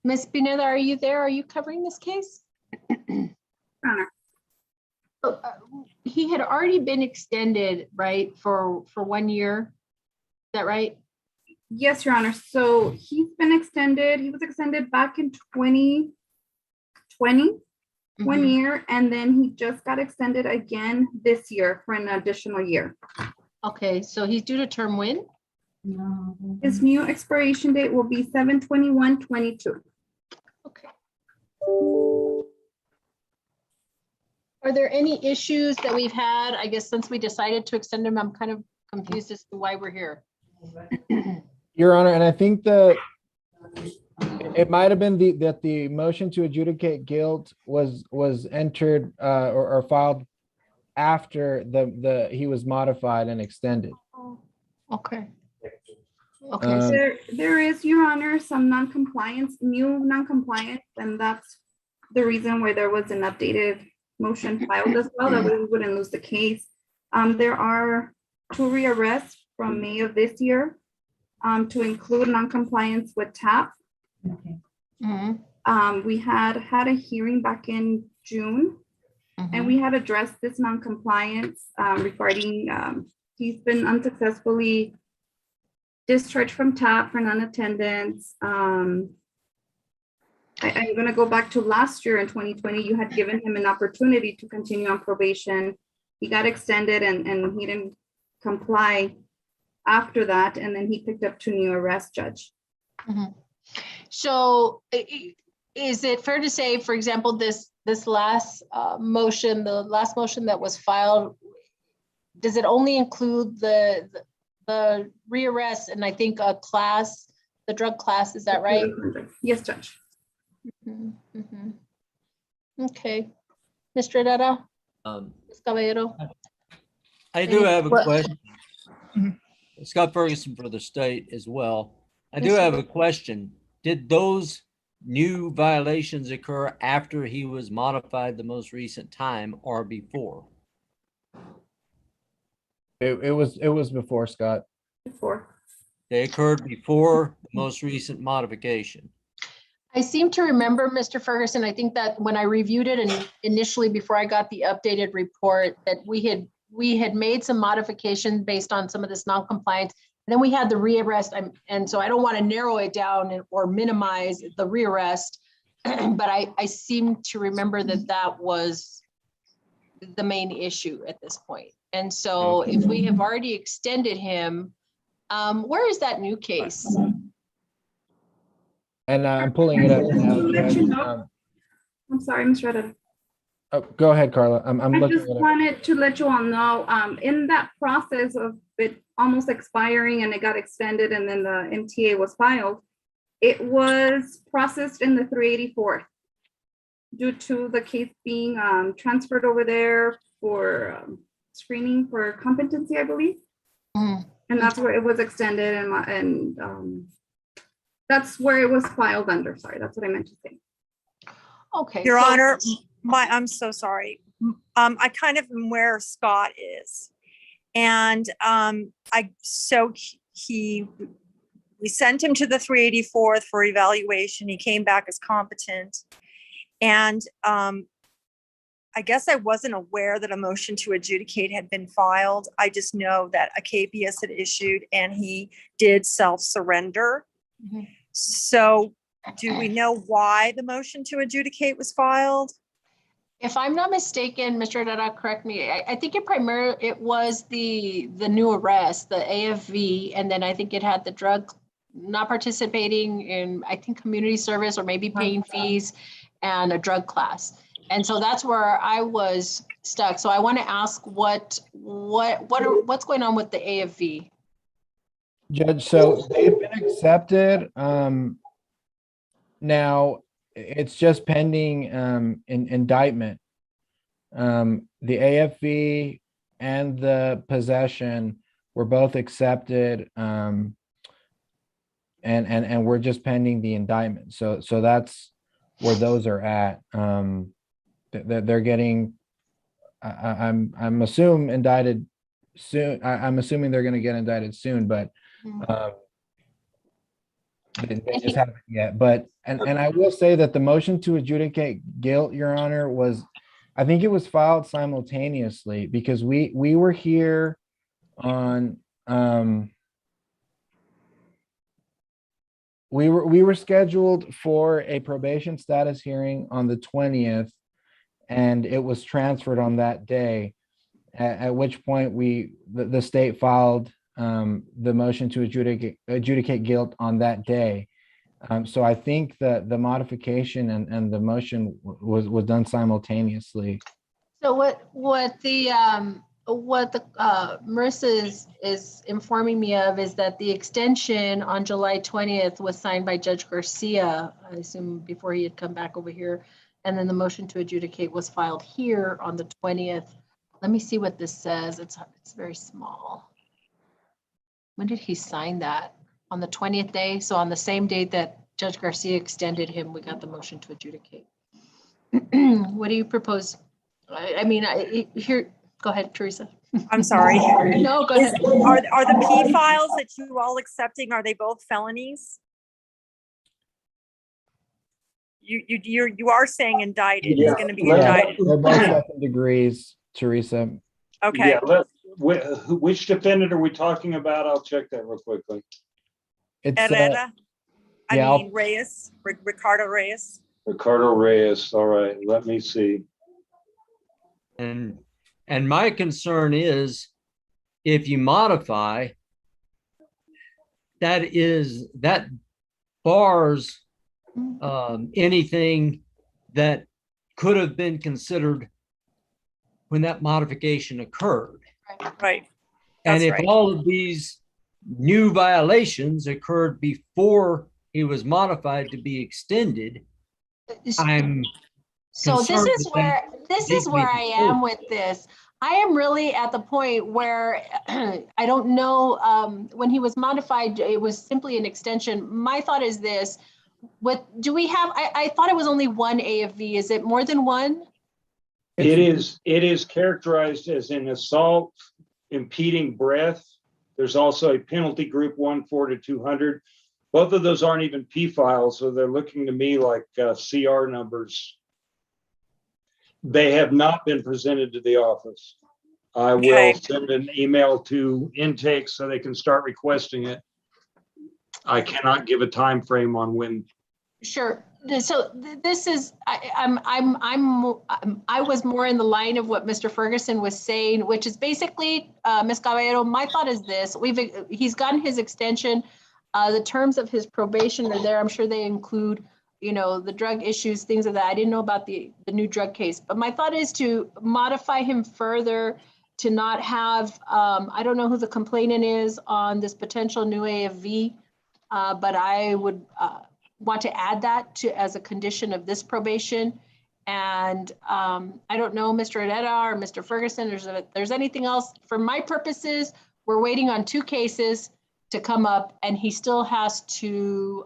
Ms. Pineda, are you there? Are you covering this case? Honor. So, he had already been extended, right, for 1 year. Is that right? Yes, Your Honor. So he's been extended. He was extended back in 2020, 1 year, and then he just got extended again this year for an additional year. Okay, so he's due to term when? His new expiration date will be 7/21/22. Okay. Are there any issues that we've had? I guess since we decided to extend him, I'm kind of confused as to why we're here. Your Honor, and I think that it might have been that the motion to adjudicate guilt was entered or filed after he was modified and extended. Okay. Okay. There is, Your Honor, some new non-compliance, and that's the reason why there was an updated motion filed as well, that we wouldn't lose the case. There are 2 rearrests from May of this year to include non-compliance with TAP. We had a hearing back in June, and we had addressed this non-compliance regarding he's been unsuccessfully discharged from TAP for non-attendance. I'm going to go back to last year in 2020. You had given him an opportunity to continue on probation. He got extended and he didn't comply after that. And then he picked up 2 new arrests, Judge. So is it fair to say, for example, this last motion, the last motion that was filed, does it only include the the rearrest and I think a class, the drug class, is that right? Yes, Judge. Mhm, mhm. Okay. Mr. Herrera, Ms. Caballero. I do have a What- question. Scott Ferguson for the state as well. I do Yes, have sir. a question. Did those new violations occur after he was modified the most recent time or before? It was before, Scott. Before. They occurred before the most recent modification. I seem to remember, Mr. Ferguson, I think that when I reviewed it and initially before I got the updated report, that we had made some modifications based on some of this non-compliance. And then we had the rearrest, and so I don't want to narrow it down or minimize the rearrest, but I seem to remember that that was the main issue at this point. And so if we have already extended him, where is that new case? And I'm pulling it up now. Let you Judge. know. I'm sorry, Mr. Redden. Oh, go ahead, Carla. I'm I looking just at it. wanted to let you all know, in that process of it almost expiring and it got extended and then the MTA was filed, it was processed in the 384th due to the case being transferred over there for screening for competency, I believe. Mhm. And that's where it was extended and that's where it was filed under. Sorry, that's what I meant to say. Okay. Your so- Honor, I'm so sorry. I kind of am where Scott is. And we sent him to the 384th for evaluation. He came back as competent. And I guess I wasn't aware that a motion to adjudicate had been filed. I just know that a KPS had issued and he did self-surrender. Mhm. So do we know why the motion to adjudicate was filed? If I'm not mistaken, Mr. Herrera, correct me, I think it was the new arrest, the AFV, and then I think it had the drug, not participating in, I think, community service or maybe paying fees and a drug class. And so that's where I was stuck. So I want to ask what's going on with the AFV? Judge, so they've been accepted. Now it's just pending indictment. The AFV and the possession were both accepted. And we're just pending the indictment. So that's where those are at. They're getting, I'm assuming indicted soon. I'm assuming they're going to get indicted soon, but they just haven't yet. But and I will say that the motion to adjudicate guilt, Your Honor, was, I think it was filed simultaneously because we were here on we were scheduled for a probation status hearing on the 20th, and it was transferred on that day, at which point the state filed the motion to adjudicate guilt on that day. So I think that the modification and the motion was done simultaneously. So what the Marissa is informing me of is that the extension on July 20th was signed by Judge Garcia, I assume before he had come back over here. And then the motion to adjudicate was filed here on the 20th. Let me see what this says. It's very small. When did he sign that? On the 20th day? So on the same date that Judge Garcia extended him, we got the motion to adjudicate. What do you propose? I mean, here, go ahead, Teresa. I'm sorry. No, go ahead. Are the P files that you all accepting, are they both felonies? You are saying indicted, it's gonna be indicted. They're both second degrees, Teresa. Okay. Yeah, which defendant are we talking about? I'll check that real quickly. It's Herrera, yeah, I mean Reyes, Ricardo Reyes. Ricardo Reyes, all right, let me see. And my concern is if you modify, that bars anything that could have been considered when that modification occurred. Right. And That's if right. all of these new violations occurred before he was modified to be extended, I'm So this concerned is that where, that I am with this. I am really at the point where I don't know, when he was modified, it was simply an extension. My thought is this, do we have, I thought it was only one AFV. Is it more than one? It is characterized as an assault impeding breath. There's also a penalty group 1, 4 to 200. Both of those aren't even P files, so they're looking to me like CR numbers. They have not been presented to the office. I will send an email to intake so they can start requesting it. I cannot give a time frame on when. Sure. So this is, I was more in the line of what Mr. Ferguson was saying, which is basically, Ms. Caballero, my thought is this, he's gotten his extension. The terms of his probation are there. I'm sure they include, the drug issues, things of that. I didn't know about the new drug case, but my thought is to modify him further, to not have, I don't know who the complainant is on this potential new AFV, but I would want to add that as a condition of this probation. And I don't know, Mr. Herrera or Mr. Ferguson, if there's anything else. For my purposes, we're waiting on 2 cases to come up, and he still has to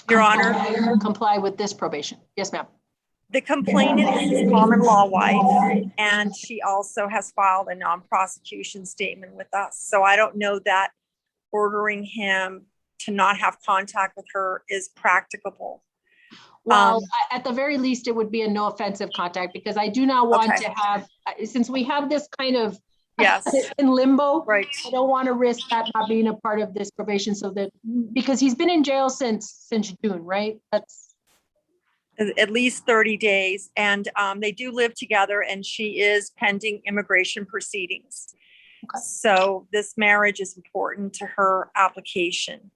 Your Honor, comply with this probation. Yes, ma'am. the complainant is his common law wife, and she also has filed a non-prosecution statement with us. So I don't know that ordering him to not have contact with her is practicable. Well, at the very least, it would be a no offensive contact, because I do not want to have, since we have this kind of in limbo, right? I don't want to risk that not being a part of this probation, so that, because he's been in jail since June, right? That's At least 30 days, and they do live together, and she is pending immigration proceedings. So this marriage is important to her application.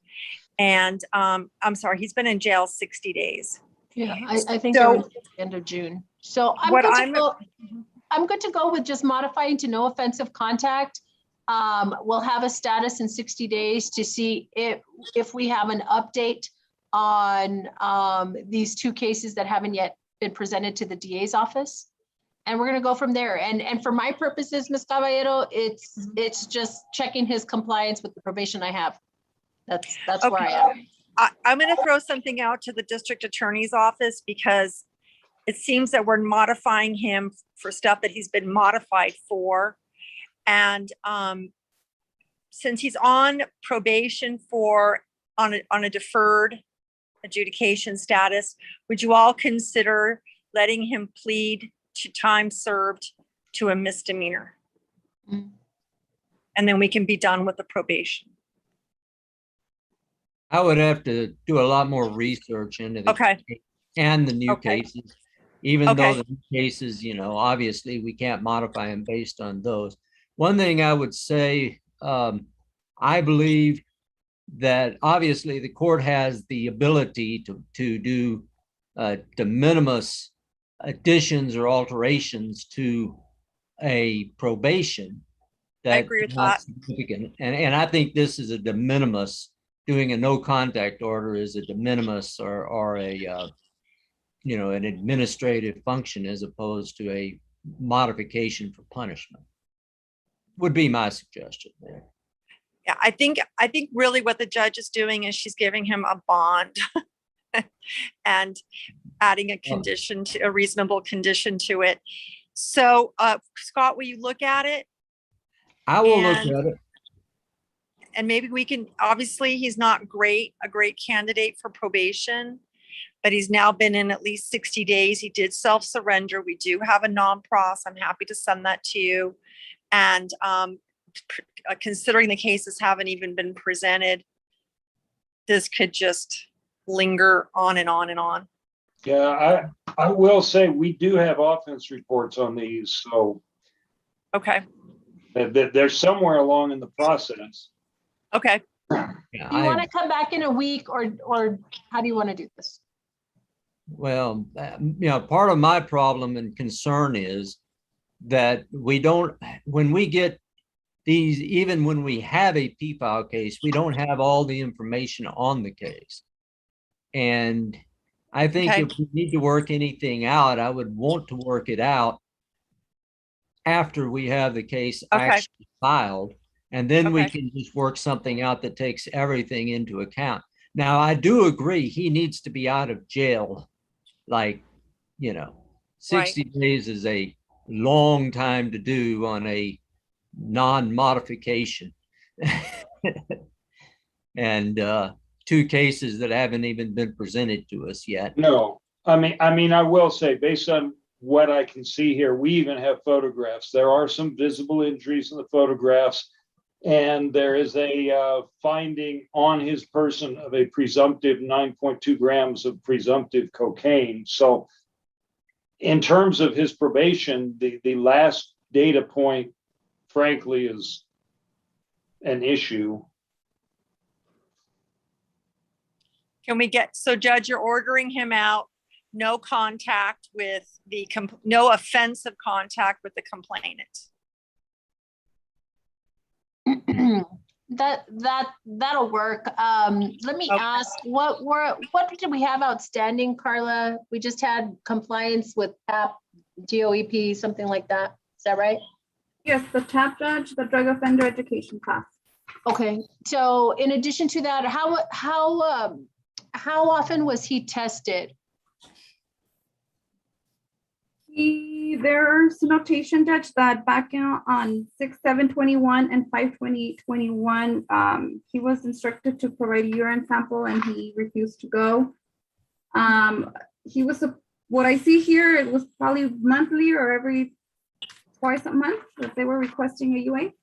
And I'm sorry, he's been in jail 60 days. Yeah, I think So- it was the end of June. So I'm good to go with just modifying to no offensive contact. We'll have a status in 60 days to see if we have an update on these 2 cases that haven't yet been presented to the DA's office. And we're going to go from there. And for my purposes, Ms. Caballero, it's just checking his compliance with the probation I have. That's where I am. I'm going to throw something out to the district attorney's office, because it seems that we're modifying him for stuff that he's been modified for. And since he's on probation on a deferred adjudication status, would you all consider letting him plead to time served to a misdemeanor? And then we can be done with the probation. I would have to do a lot more research into the case and the new cases, even though the new cases, obviously we can't modify them based on those. One thing I would say, I believe that obviously the court has the ability to do de minimis additions or alterations to a probation. I agree with that. Significant. And I think this is a de minimis. Doing a no contact order is a de minimis or a an administrative function, as opposed to a modification for punishment. Would be my suggestion there. Yeah, I think really what the judge is doing is she's giving him a bond and adding a condition, to a reasonable condition to it. So Scott, will you look at it? I will look at it. And maybe we can, obviously he's not a great candidate for probation, but he's now been in at least 60 days. He did self-surrender. We do have a non-pros. I'm happy to send that to you. And considering the cases haven't even been presented, this could just linger on and on and on. Yeah, I will say we do have offense reports on these, so. Okay. They're somewhere along in the process. Okay. Do you want to come back in a week, or how do you want to do this? Well, part of my problem and concern is that we don't, when we get these, even when we have a P-file case, we don't have all the information on the case. And I think Okay. if we need to work anything out, I would want to work it out after we have the case actually filed. And then we can just work something out that takes everything into account. Now, I do agree he needs to be out of jail. Like, 60 days is a long time to do on a non-modification. And 2 cases that haven't even been presented to us yet. No, I mean, I will say, based on what I can see here, we even have photographs. There are some visible injuries in the photographs. And there is a finding on his person of a presumptive 9.2 grams of presumptive cocaine. So in terms of his probation, the last data point, frankly, is an issue. Can we get, so Judge, you're ordering him out, no contact with the, no offensive contact with the complainant. That'll work. Let me ask, what did we have outstanding, Carla? We just had compliance with TAP, GOEP, something like that. Is that right? Yes, the TAP judge, the drug offender education class. Okay, so in addition to that, how often was he tested? There's notation, Judge, that back on 6/7/21 and 5/20/21, he was instructed to provide a urine sample and he refused to go. He was, what I see here, it was probably monthly or every twice a month that they were requesting a UA.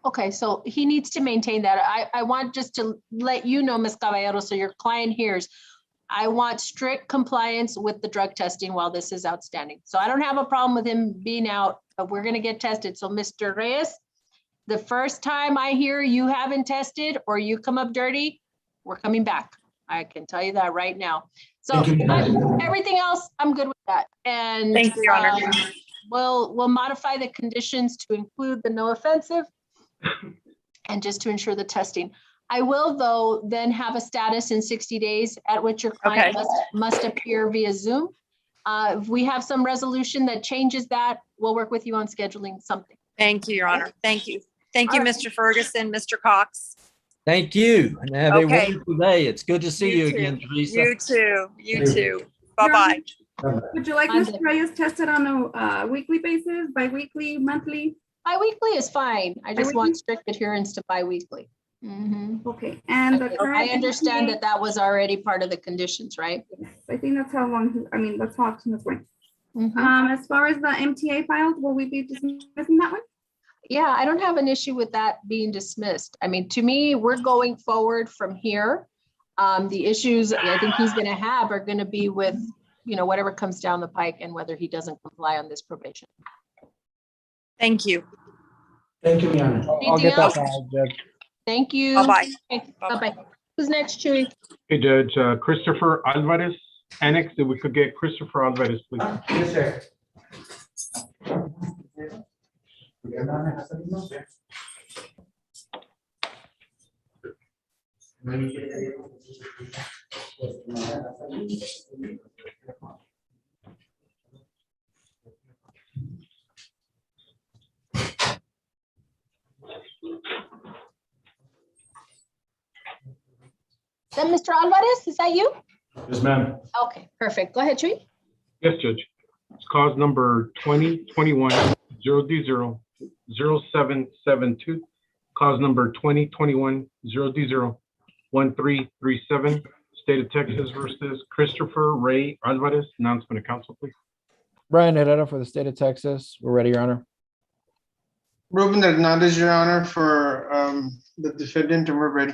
Okay, so he needs to maintain that. I want just to let you know, Ms. Caballero, so your client hears, I want strict compliance with the drug testing while this is outstanding. So I don't have a problem with him being out, but we're gonna get tested. So Mr. Reyes, the first time I hear you haven't tested or you come up dirty, we're coming back. I can tell you that right now. So everything else, I'm good with that. And thank you, Your Honor. We'll modify the conditions to include the no offensive and just to ensure the testing. I will, though, then have a status in 60 days at which your client must appear via Zoom. If we have some resolution that changes that, we'll work with you on scheduling something. Thank you, Your Honor. Thank you. Thank you, Mr. Ferguson, Mr. Cox. Thank you, and have a wonderful day. It's good to see you too. again, Teresa. You too. You too. Bye-bye. Would you like Mr. Reyes tested on a weekly basis, bi-weekly, monthly? Bi-weekly is fine. I just want strict adherence to bi-weekly. Okay, and the current I understand that that was already part of the conditions, right? Yes, I think that's how long, I mean, that's how often it's going. As far as the MTA filed, will we be dismissing that one? Yeah, I don't have an issue with that being dismissed. I mean, to me, we're going forward from here. The issues I think he's going to have are going to be with, whatever comes down the pike and whether he doesn't comply on this probation. Thank you. Thank you, Leon. I'll get that filed, Judge. Thank you. Bye-bye. Okay, bye-bye. Who's next, Chewy? Hey, Judge, Christopher Alvarez, Annex, if we could get Christopher Alvarez, please. Yes, sir. Is that Mr. Alvarez? Is that you? Yes, ma'am. Okay, perfect. Go ahead, Chewy. Yes, Judge. It's cause number 2021-0D0-0772. Cause number 2021-0D0-1337. State of Texas versus Christopher Ray Alvarez. Announcement of council, please. Brian Herrera for the state of Texas. We're ready, Your Honor. Ruben Hernandez, Your Honor, for the defendant, and we're ready.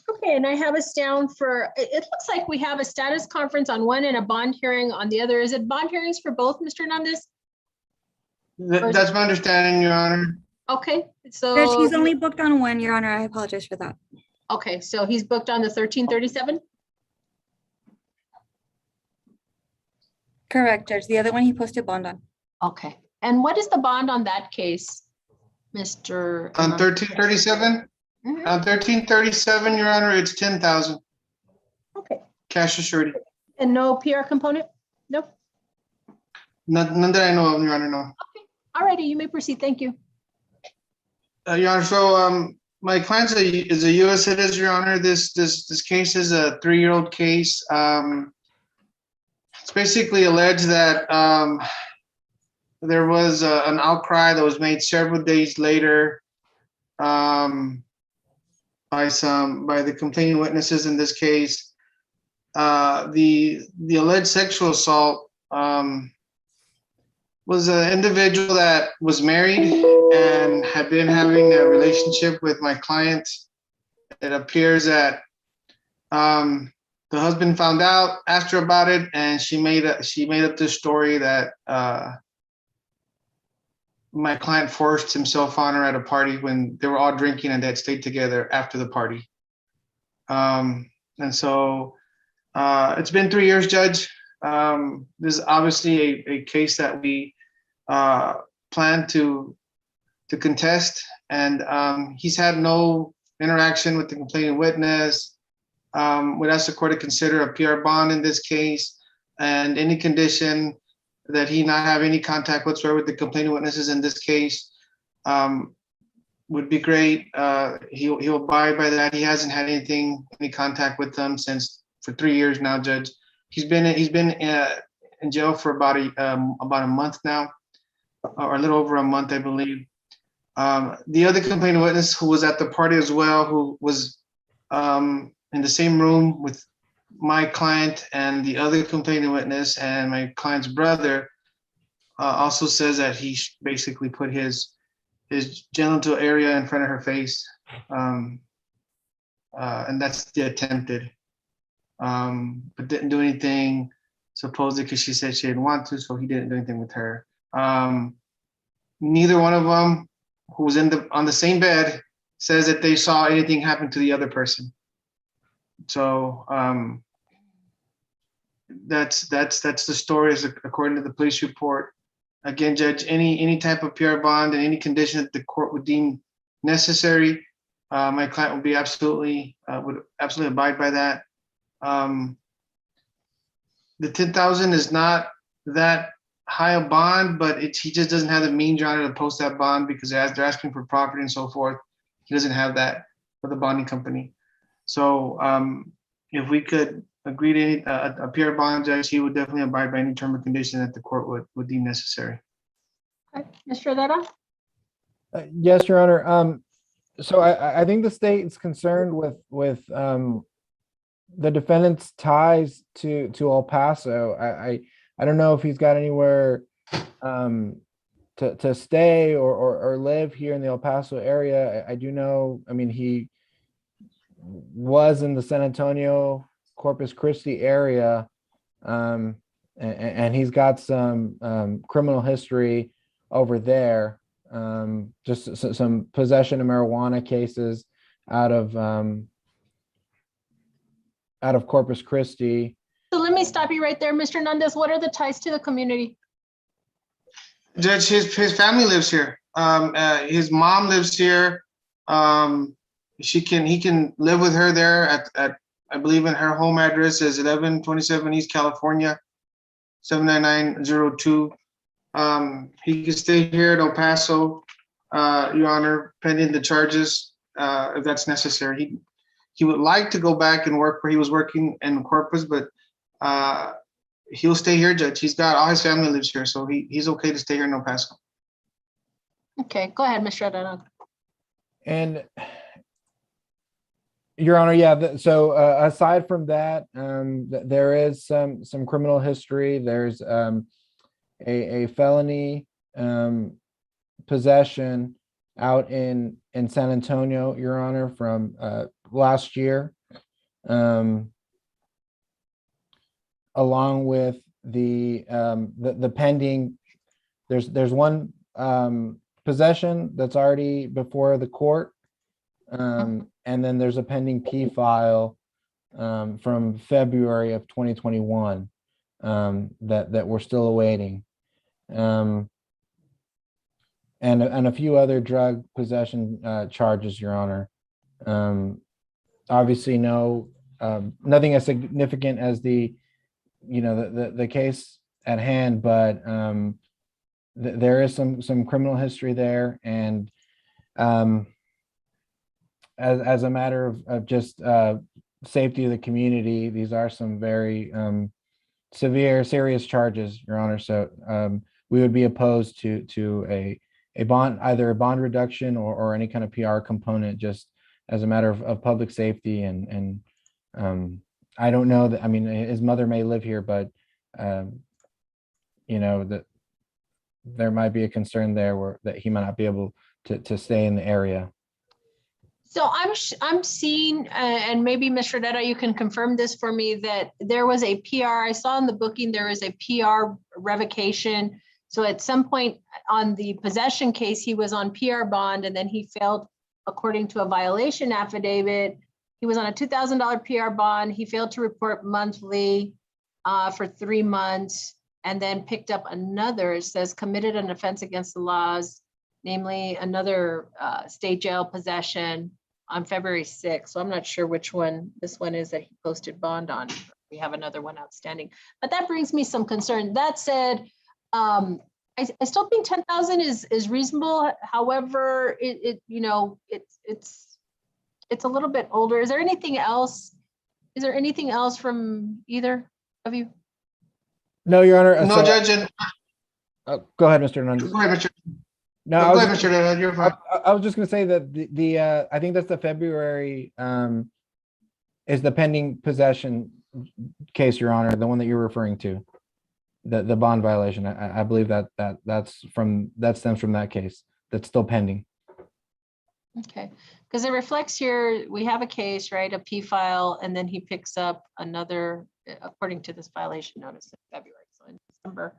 Okay, and I have us down for, it looks like we have a status conference on one and a bond hearing on the other. Is it bond hearings for both, Mr. Hernandez? That's my understanding, Your Honor. Okay, so. Judge, he's only booked on one, Your Honor. I apologize for that. Okay, so he's booked on the 1337? Correct, Judge. The other one he posted bond on. Okay, and what is the bond on that case, Mr. On Hernandez. 1337, Mhm. on 1337, Your Honor, it's 10,000 Okay, cash assured. and no PR component? Nope. None that I know of, Your Honor, no. All righty, you may proceed. Thank you. Your Honor, so my client is a U.S. citizen, Your Honor. This case is a 3-year-old case. It's basically alleged that there was an outcry that was made several days later by the complaining witnesses in this case. The alleged sexual assault was an individual that was married and had been having a relationship with my client. It appears that the husband found out, asked her about it, and she made up this story that my client forced himself on her at a party when they were all drinking and they had stayed together after the party. And so it's been 3 years, Judge. This is obviously a case that we plan to contest, and he's had no interaction with the complaining witness. We'd ask the court to consider a PR bond in this case, and any condition that he not have any contact whatsoever with the complaining witnesses in this case would be great. He'll abide by that. He hasn't had any contact with them for 3 years now, Judge. He's been in jail for about a month now, or a little over a month, I believe. The other complaining witness who was at the party as well, who was in the same room with my client and the other complaining witness and my client's brother, also says that he basically put his genital area in front of her face, and that's the attempted, but didn't do anything, supposedly because she said she didn't want to, so he didn't do anything with her. Neither one of them, who was on the same bed, says that they saw anything happen to the other person. So that's the story as according to the police report. Again, Judge, any type of PR bond and any condition that the court would deem necessary, my client would absolutely abide by that. The 10,000 is not that high a bond, but he just doesn't have the means, Your Honor, to post that bond because they're asking for property and so forth. He doesn't have that for the bonding company. So if we could agree to a PR bond, Judge, he would definitely abide by any term or condition that the court would deem necessary. Okay, Mr. Herrera? Yes, Your Honor. So I think the state is concerned with the defendant's ties to El Paso. I don't know if he's got anywhere to stay or live here in the El Paso area. I do know, I mean, he was in the San Antonio, Corpus Christi area, and he's got some criminal history over there. Just some possession of marijuana cases out of Corpus Christi. So let me stop you right there, Mr. Hernandez. What are the ties to the community? Judge, his family lives here. His mom lives here. He can live with her there at I believe in her home address is 1127 East California, 79902. He can stay here at El Paso, Your Honor, pending the charges, if that's necessary. He would like to go back and work where he was working in Corpus, but he'll stay here, Judge. He's got all his family lives here, so he's okay to stay here in El Paso. Okay, go ahead, Mr. Herrera. And Your Honor, yeah. So aside from that, there is some criminal history. There's a felony possession out in San Antonio, Your Honor, from last year, along with the pending. There's one possession that's already before the court. And then there's a pending P file from February of 2021 that we're still awaiting. and a few other drug possession charges, Your Honor. Obviously, nothing as significant as the case at hand, but there is some criminal history there, and as a matter of just safety of the community, these are some very severe, serious charges, Your Honor. So we would be opposed to a bond, either a bond reduction or any kind of PR component, just as a matter of public safety. And I don't know that, I mean, his mother may live here, but that there might be a concern there that he might not be able to stay in the area. So I'm seeing, and maybe Mr. Detta, you can confirm this for me, that there was a PR, I saw in the booking, there is a PR revocation. So at some point on the possession case, he was on PR bond, and then he failed, according to a violation affidavit. He was on a $2,000 PR bond. He failed to report monthly for 3 months, and then picked up another, it says committed an offense against the laws, namely another state jail possession on February 6th. So I'm not sure which one this one is that he posted bond on. We have another one outstanding, but that brings me some concern. That said, I still think 10,000 is reasonable. However, it's a little bit older. Is there anything else? Is there anything else from either of you? No, Your Honor. No, Judge. Go ahead, Mr. Hernandez. Go ahead, Mr. No, Go ahead, Mr. Detta, you're fine. I was just going to say that the I think that's the February is the pending possession case, Your Honor, the one that you're referring to, the bond violation. I believe that stems from that case that's still pending. Okay, because it reflects here, we have a case, right, a P file, and then he picks up another, according to this violation notice in February, so in December.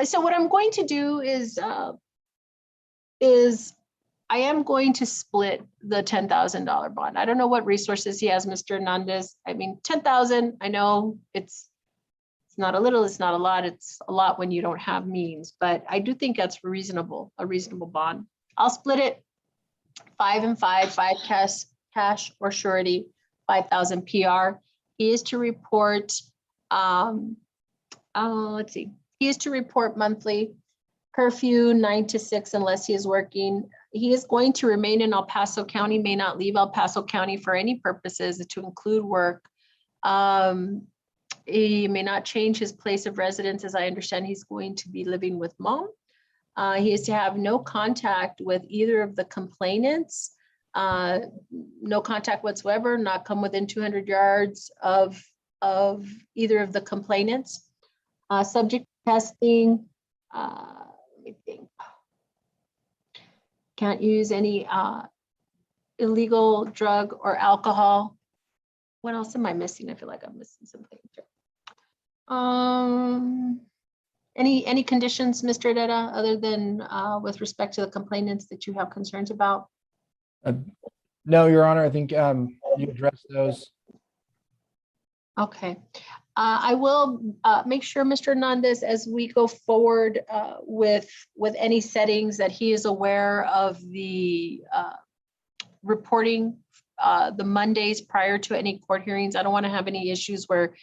So what I'm going to do is I am going to split the $10,000 bond. I don't know what resources he has, Mr. Hernandez. I mean, 10,000, I know it's not a little, it's not a lot. It's a lot when you don't have means, but I do think that's reasonable, a reasonable bond. I'll split it 5 and 5, 5 cash or surety, 5,000 PR. He is to report, let's see. He is to report monthly, curfew 9 to 6 unless he is working. He is going to remain in El Paso County, may not leave El Paso County for any purposes to include work. He may not change his place of residence. As I understand, he's going to be living with mom. He is to have no contact with either of the complainants, no contact whatsoever, not come within 200 yards of either of the complainants. Subject to testing, let me think. Can't use any illegal drug or alcohol. What else am I missing? I feel like I'm missing something. Any conditions, Mr. Detta, other than with respect to the complainants that you have concerns about? No, Your Honor, I think you addressed those. Okay. I will make sure, Mr. Hernandez, as we go forward with any settings, that he is aware of the reporting the Mondays prior to any court hearings. I don't want to have any issues where,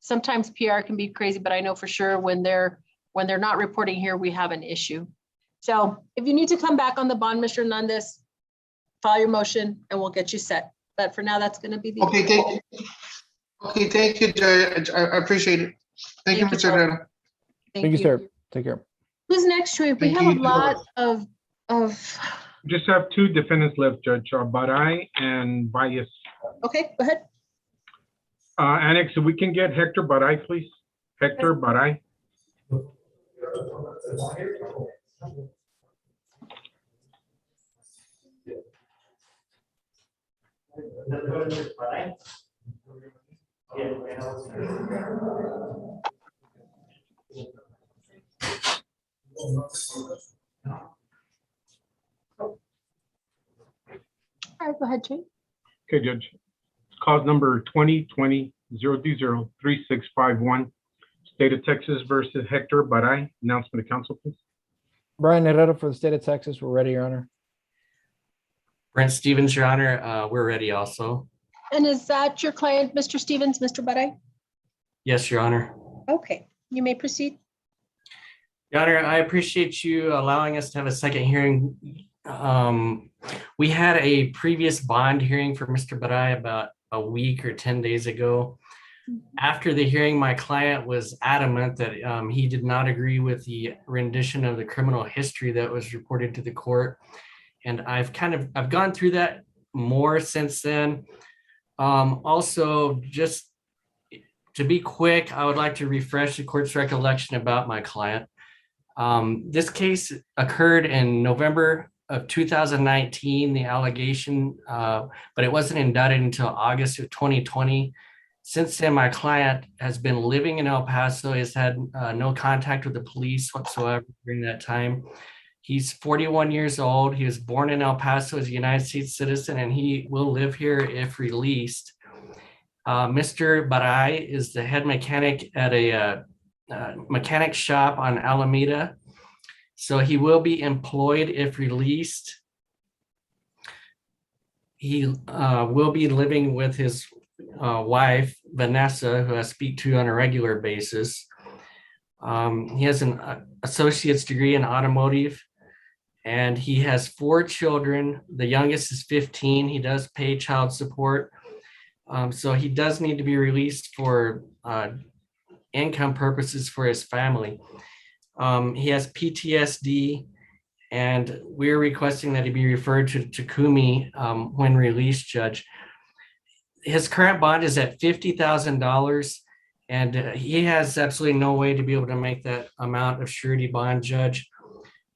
sometimes PR can be crazy, but I know for sure when they're not reporting here, we have an issue. So if you need to come back on the bond, Mr. Hernandez, file your motion and we'll get you set. But for now, that's going to be the. Okay, thank you, Judge. I appreciate it. Thank you, Mr. Detta. Thank you, sir. Take care. Who's next, Troy? We have a lot of. We just have 2 defendants left, Judge, Baray and Valles. Okay, go ahead. Annex, if we can get Hector Baray, please. Hector Baray. All right, go ahead, Jay. Okay, Judge. Cause number 2020-020-3651. State of Texas versus Hector Baray. Announcement to council, please. Brian Herrera for the state of Texas. We're ready, Your Honor. Brent Stevens, Your Honor, we're ready also. And is that your client, Mr. Stevens, Mr. Bade? Yes, Your Honor. Okay, you may proceed. Your Honor, I appreciate you allowing us to have a second hearing. We had a previous bond hearing for Mr. Baray about a week or 10 days ago. After the hearing, my client was adamant that he did not agree with the rendition of the criminal history that was reported to the court. And I've gone through that more since then. Also, just to be quick, I would like to refresh the court's recollection about my client. This case occurred in November of 2019, the allegation, but it wasn't indicted until August of 2020. Since then, my client has been living in El Paso, has had no contact with the police whatsoever during that time. He's 41 years old. He was born in El Paso as a United States citizen, and he will live here if released. Mr. Baray is the head mechanic at a mechanic shop on Alameda. So he will be employed if released. He will be living with his wife, Vanessa, who I speak to on a regular basis. He has an associate's degree in automotive, and he has 4 children. The youngest is 15. He does pay child support. So he does need to be released for income purposes for his family. He has PTSD, and we're requesting that he be referred to Kumi when released, Judge. His current bond is at $50,000, and he has absolutely no way to be able to make that amount of surety bond, Judge.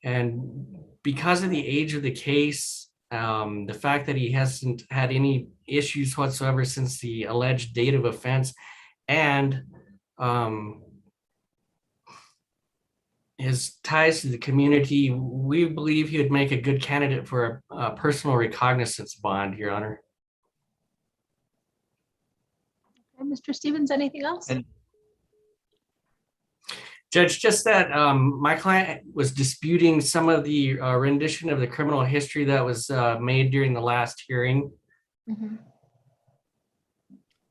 And because of the age of the case, the fact that he hasn't had any issues whatsoever since the alleged date of offense, and his ties to the community, we believe he would make a good candidate for a personal recognizance bond, Your Honor. Okay, Mr. Stevens, anything else? And Judge, just that my client was disputing some of the rendition of the criminal history that was made during the last hearing.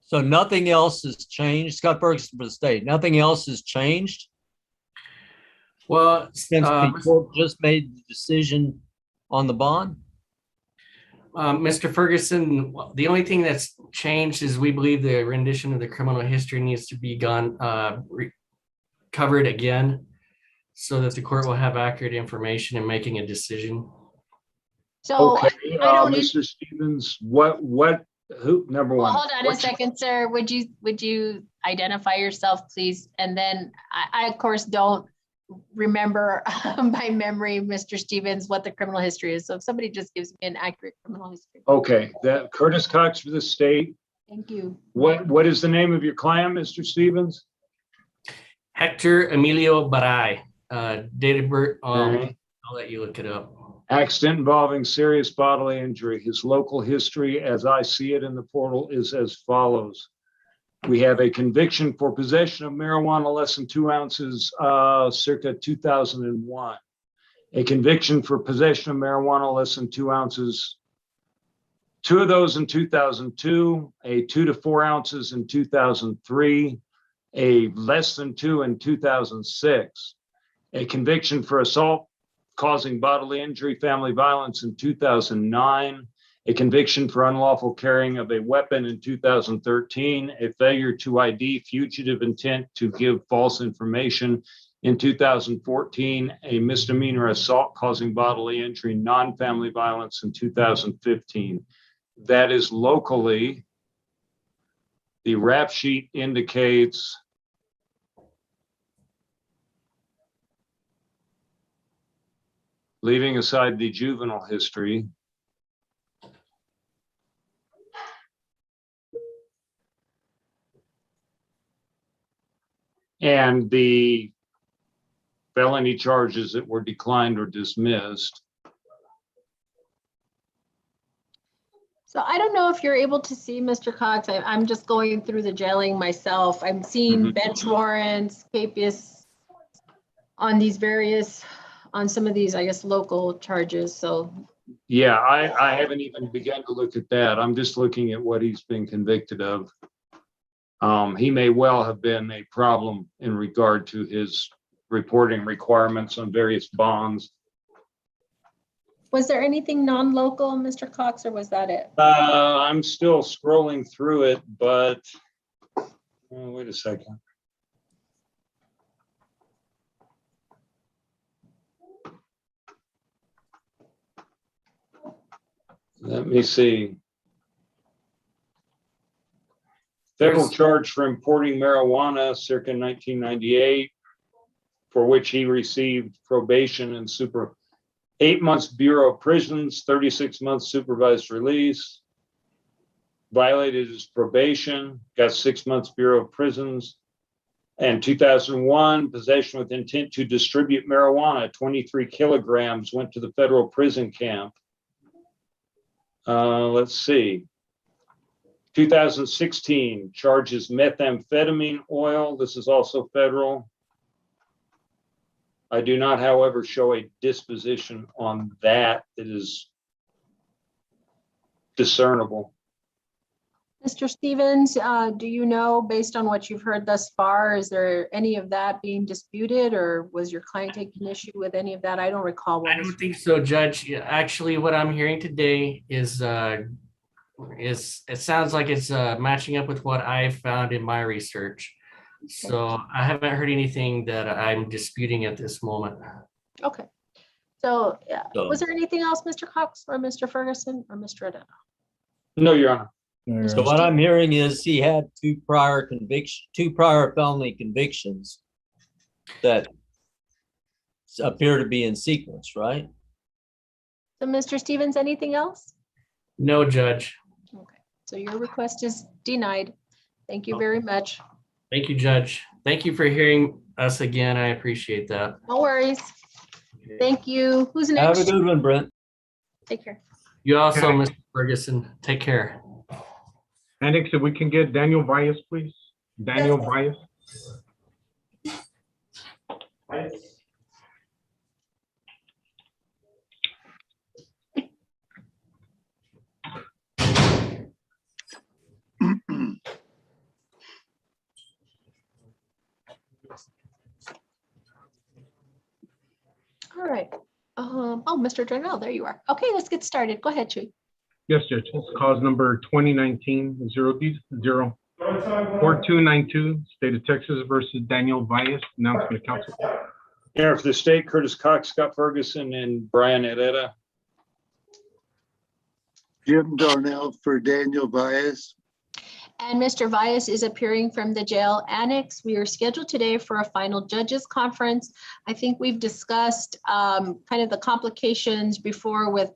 So nothing else has changed. Scott Ferguson for the state. Nothing else has changed. Well, since the court just made the decision on the bond. Mr. Ferguson, the only thing that's changed is we believe the rendition of the criminal history needs to be covered again, so that the court will have accurate information in making a decision. So Okay, I don't Mr. Stevens, who, number one? Hold on a second, sir. Would you identify yourself, please? And then I of course don't remember by memory, Mr. Stevens, what the criminal history is. So if somebody just gives me an accurate criminal history. Okay, that Curtis Cox for the state. Thank you. What is the name of your client, Mr. Stevens? Hector Emilio Baray, date of birth. Okay. I'll let you look it up. Accident involving serious bodily injury. His local history, as I see it in the portal, is as follows. We have a conviction for possession of marijuana less than 2 ounces, circa 2001. A conviction for possession of marijuana less than 2 ounces, 2 of those in 2002, a 2 to 4 ounces in 2003, a less than 2 in 2006, a conviction for assault causing bodily injury, family violence in 2009, a conviction for unlawful carrying of a weapon in 2013, a failure to ID, fugitive intent to give false information in 2014, a misdemeanor assault causing bodily injury, non-family violence in 2015. That is locally. The rap sheet indicates leaving aside the juvenile history, and the felony charges that were declined or dismissed. So I don't know if you're able to see Mr. Cox. I'm just going through the jailing myself. I'm seeing bench warrants, capias on these various, on some of these, I guess, local charges. So Yeah, I haven't even begun to look at that. I'm just looking at what he's been convicted of. He may well have been a problem in regard to his reporting requirements on various bonds. was there anything non-local, Mr. Cox, or was that it? I'm still scrolling through it, but wait a second. Let me see. Federal charge for importing marijuana circa 1998, for which he received probation and 8 months Bureau of Prisons, 36 months supervised release. Violated his probation, got 6 months Bureau of Prisons. And 2001, possession with intent to distribute marijuana, 23 kilograms, went to the federal prison camp. Let's see. 2016, charges methamphetamine oil. This is also federal. I do not, however, show a disposition on that that is discernible. Mr. Stevens, do you know, based on what you've heard thus far, is there any of that being disputed, or was your client taking issue with any of that? I don't recall. I don't think so, Judge. Yeah, actually, what I'm hearing today is it sounds like it's matching up with what I found in my research. So I haven't heard anything that I'm disputing at this moment. Okay. So was there anything else, Mr. Cox or Mr. Ferguson or Mr. Adena? No, Your Honor. So what I'm hearing is he had two prior felony convictions that appear to be in sequence, right? So Mr. Stevens, anything else? No, Judge. Okay, so your request is denied. Thank you very much. Thank you, Judge. Thank you for hearing us again. I appreciate that. No worries. Thank you. Who's next? Have a good one, Brent. Take care. You also, Mr. Ferguson. Take care. Annex, if we can get Daniel Bias, please. Daniel Bias. All right. Oh, Mr. Darnell, there you are. Okay, let's get started. Go ahead, Chui. Yes, Judge. It's cause number 2019-04292, State of Texas versus Daniel Bias. Announcement of council. Here for the state, Curtis Cox, Scott Ferguson, and Brian Herrera. Jim Darnell for Daniel Bias. And Mr. Vias is appearing from the jail annex. We are scheduled today for a final judges conference. I think we've discussed kind of the complications before with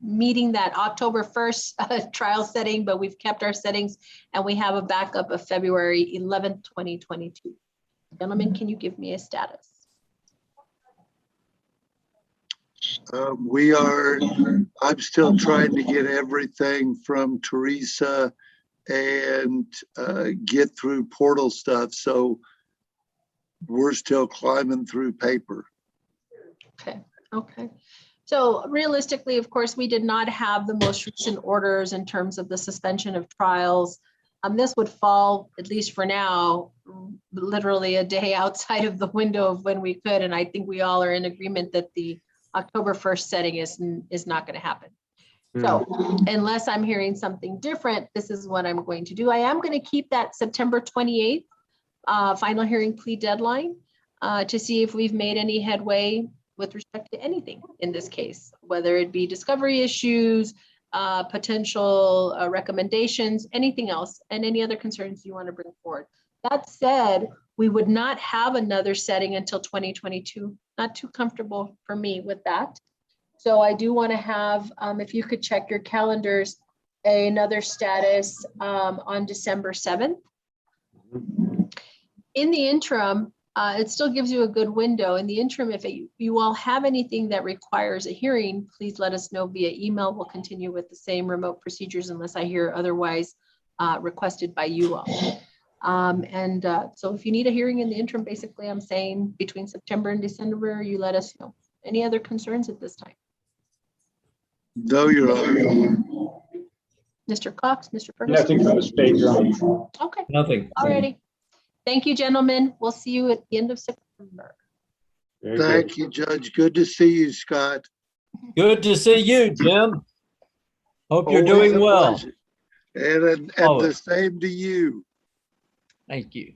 meeting that October 1st trial setting, but we've kept our settings and we have a backup of February 11th, 2022. Gentlemen, can you give me a status? I'm still trying to get everything from Teresa and get through portal stuff. So we're still climbing through paper. Okay. So realistically, of course, we did not have the most recent orders in terms of the suspension of trials. This would fall, at least for now, literally a day outside of the window of when we could. And I think we all are in agreement that the October 1st setting is not going to happen. So unless I'm hearing something different, this is what I'm going to do. I am going to keep that September 28th final hearing plea deadline to see if we've made any headway with respect to anything in this case, whether it be discovery issues, potential recommendations, anything else, and any other concerns you want to bring forward. That said, we would not have another setting until 2022. Not too comfortable for me with that. So I do want to have, if you could check your calendars, another status on December 7th. In the interim, it still gives you a good window. In the interim, if you all have anything that requires a hearing, please let us know via email. We'll continue with the same remote procedures unless I hear otherwise requested by you all. So if you need a hearing in the interim, basically I'm saying between September and December, you let us know. Any other concerns at this time? No, Your Honor. Mr. Cox, Mr. Ferguson? Nothing from the state, Your Honor. Okay, Nothing. alrighty. Thank you, gentlemen. We'll see you at the end of September. Very good. Thank you, Judge. Good to see you, Scott. Good to see you, Jim. Hope you're Always doing a well. pleasure. And the Always. same to you. Thank you.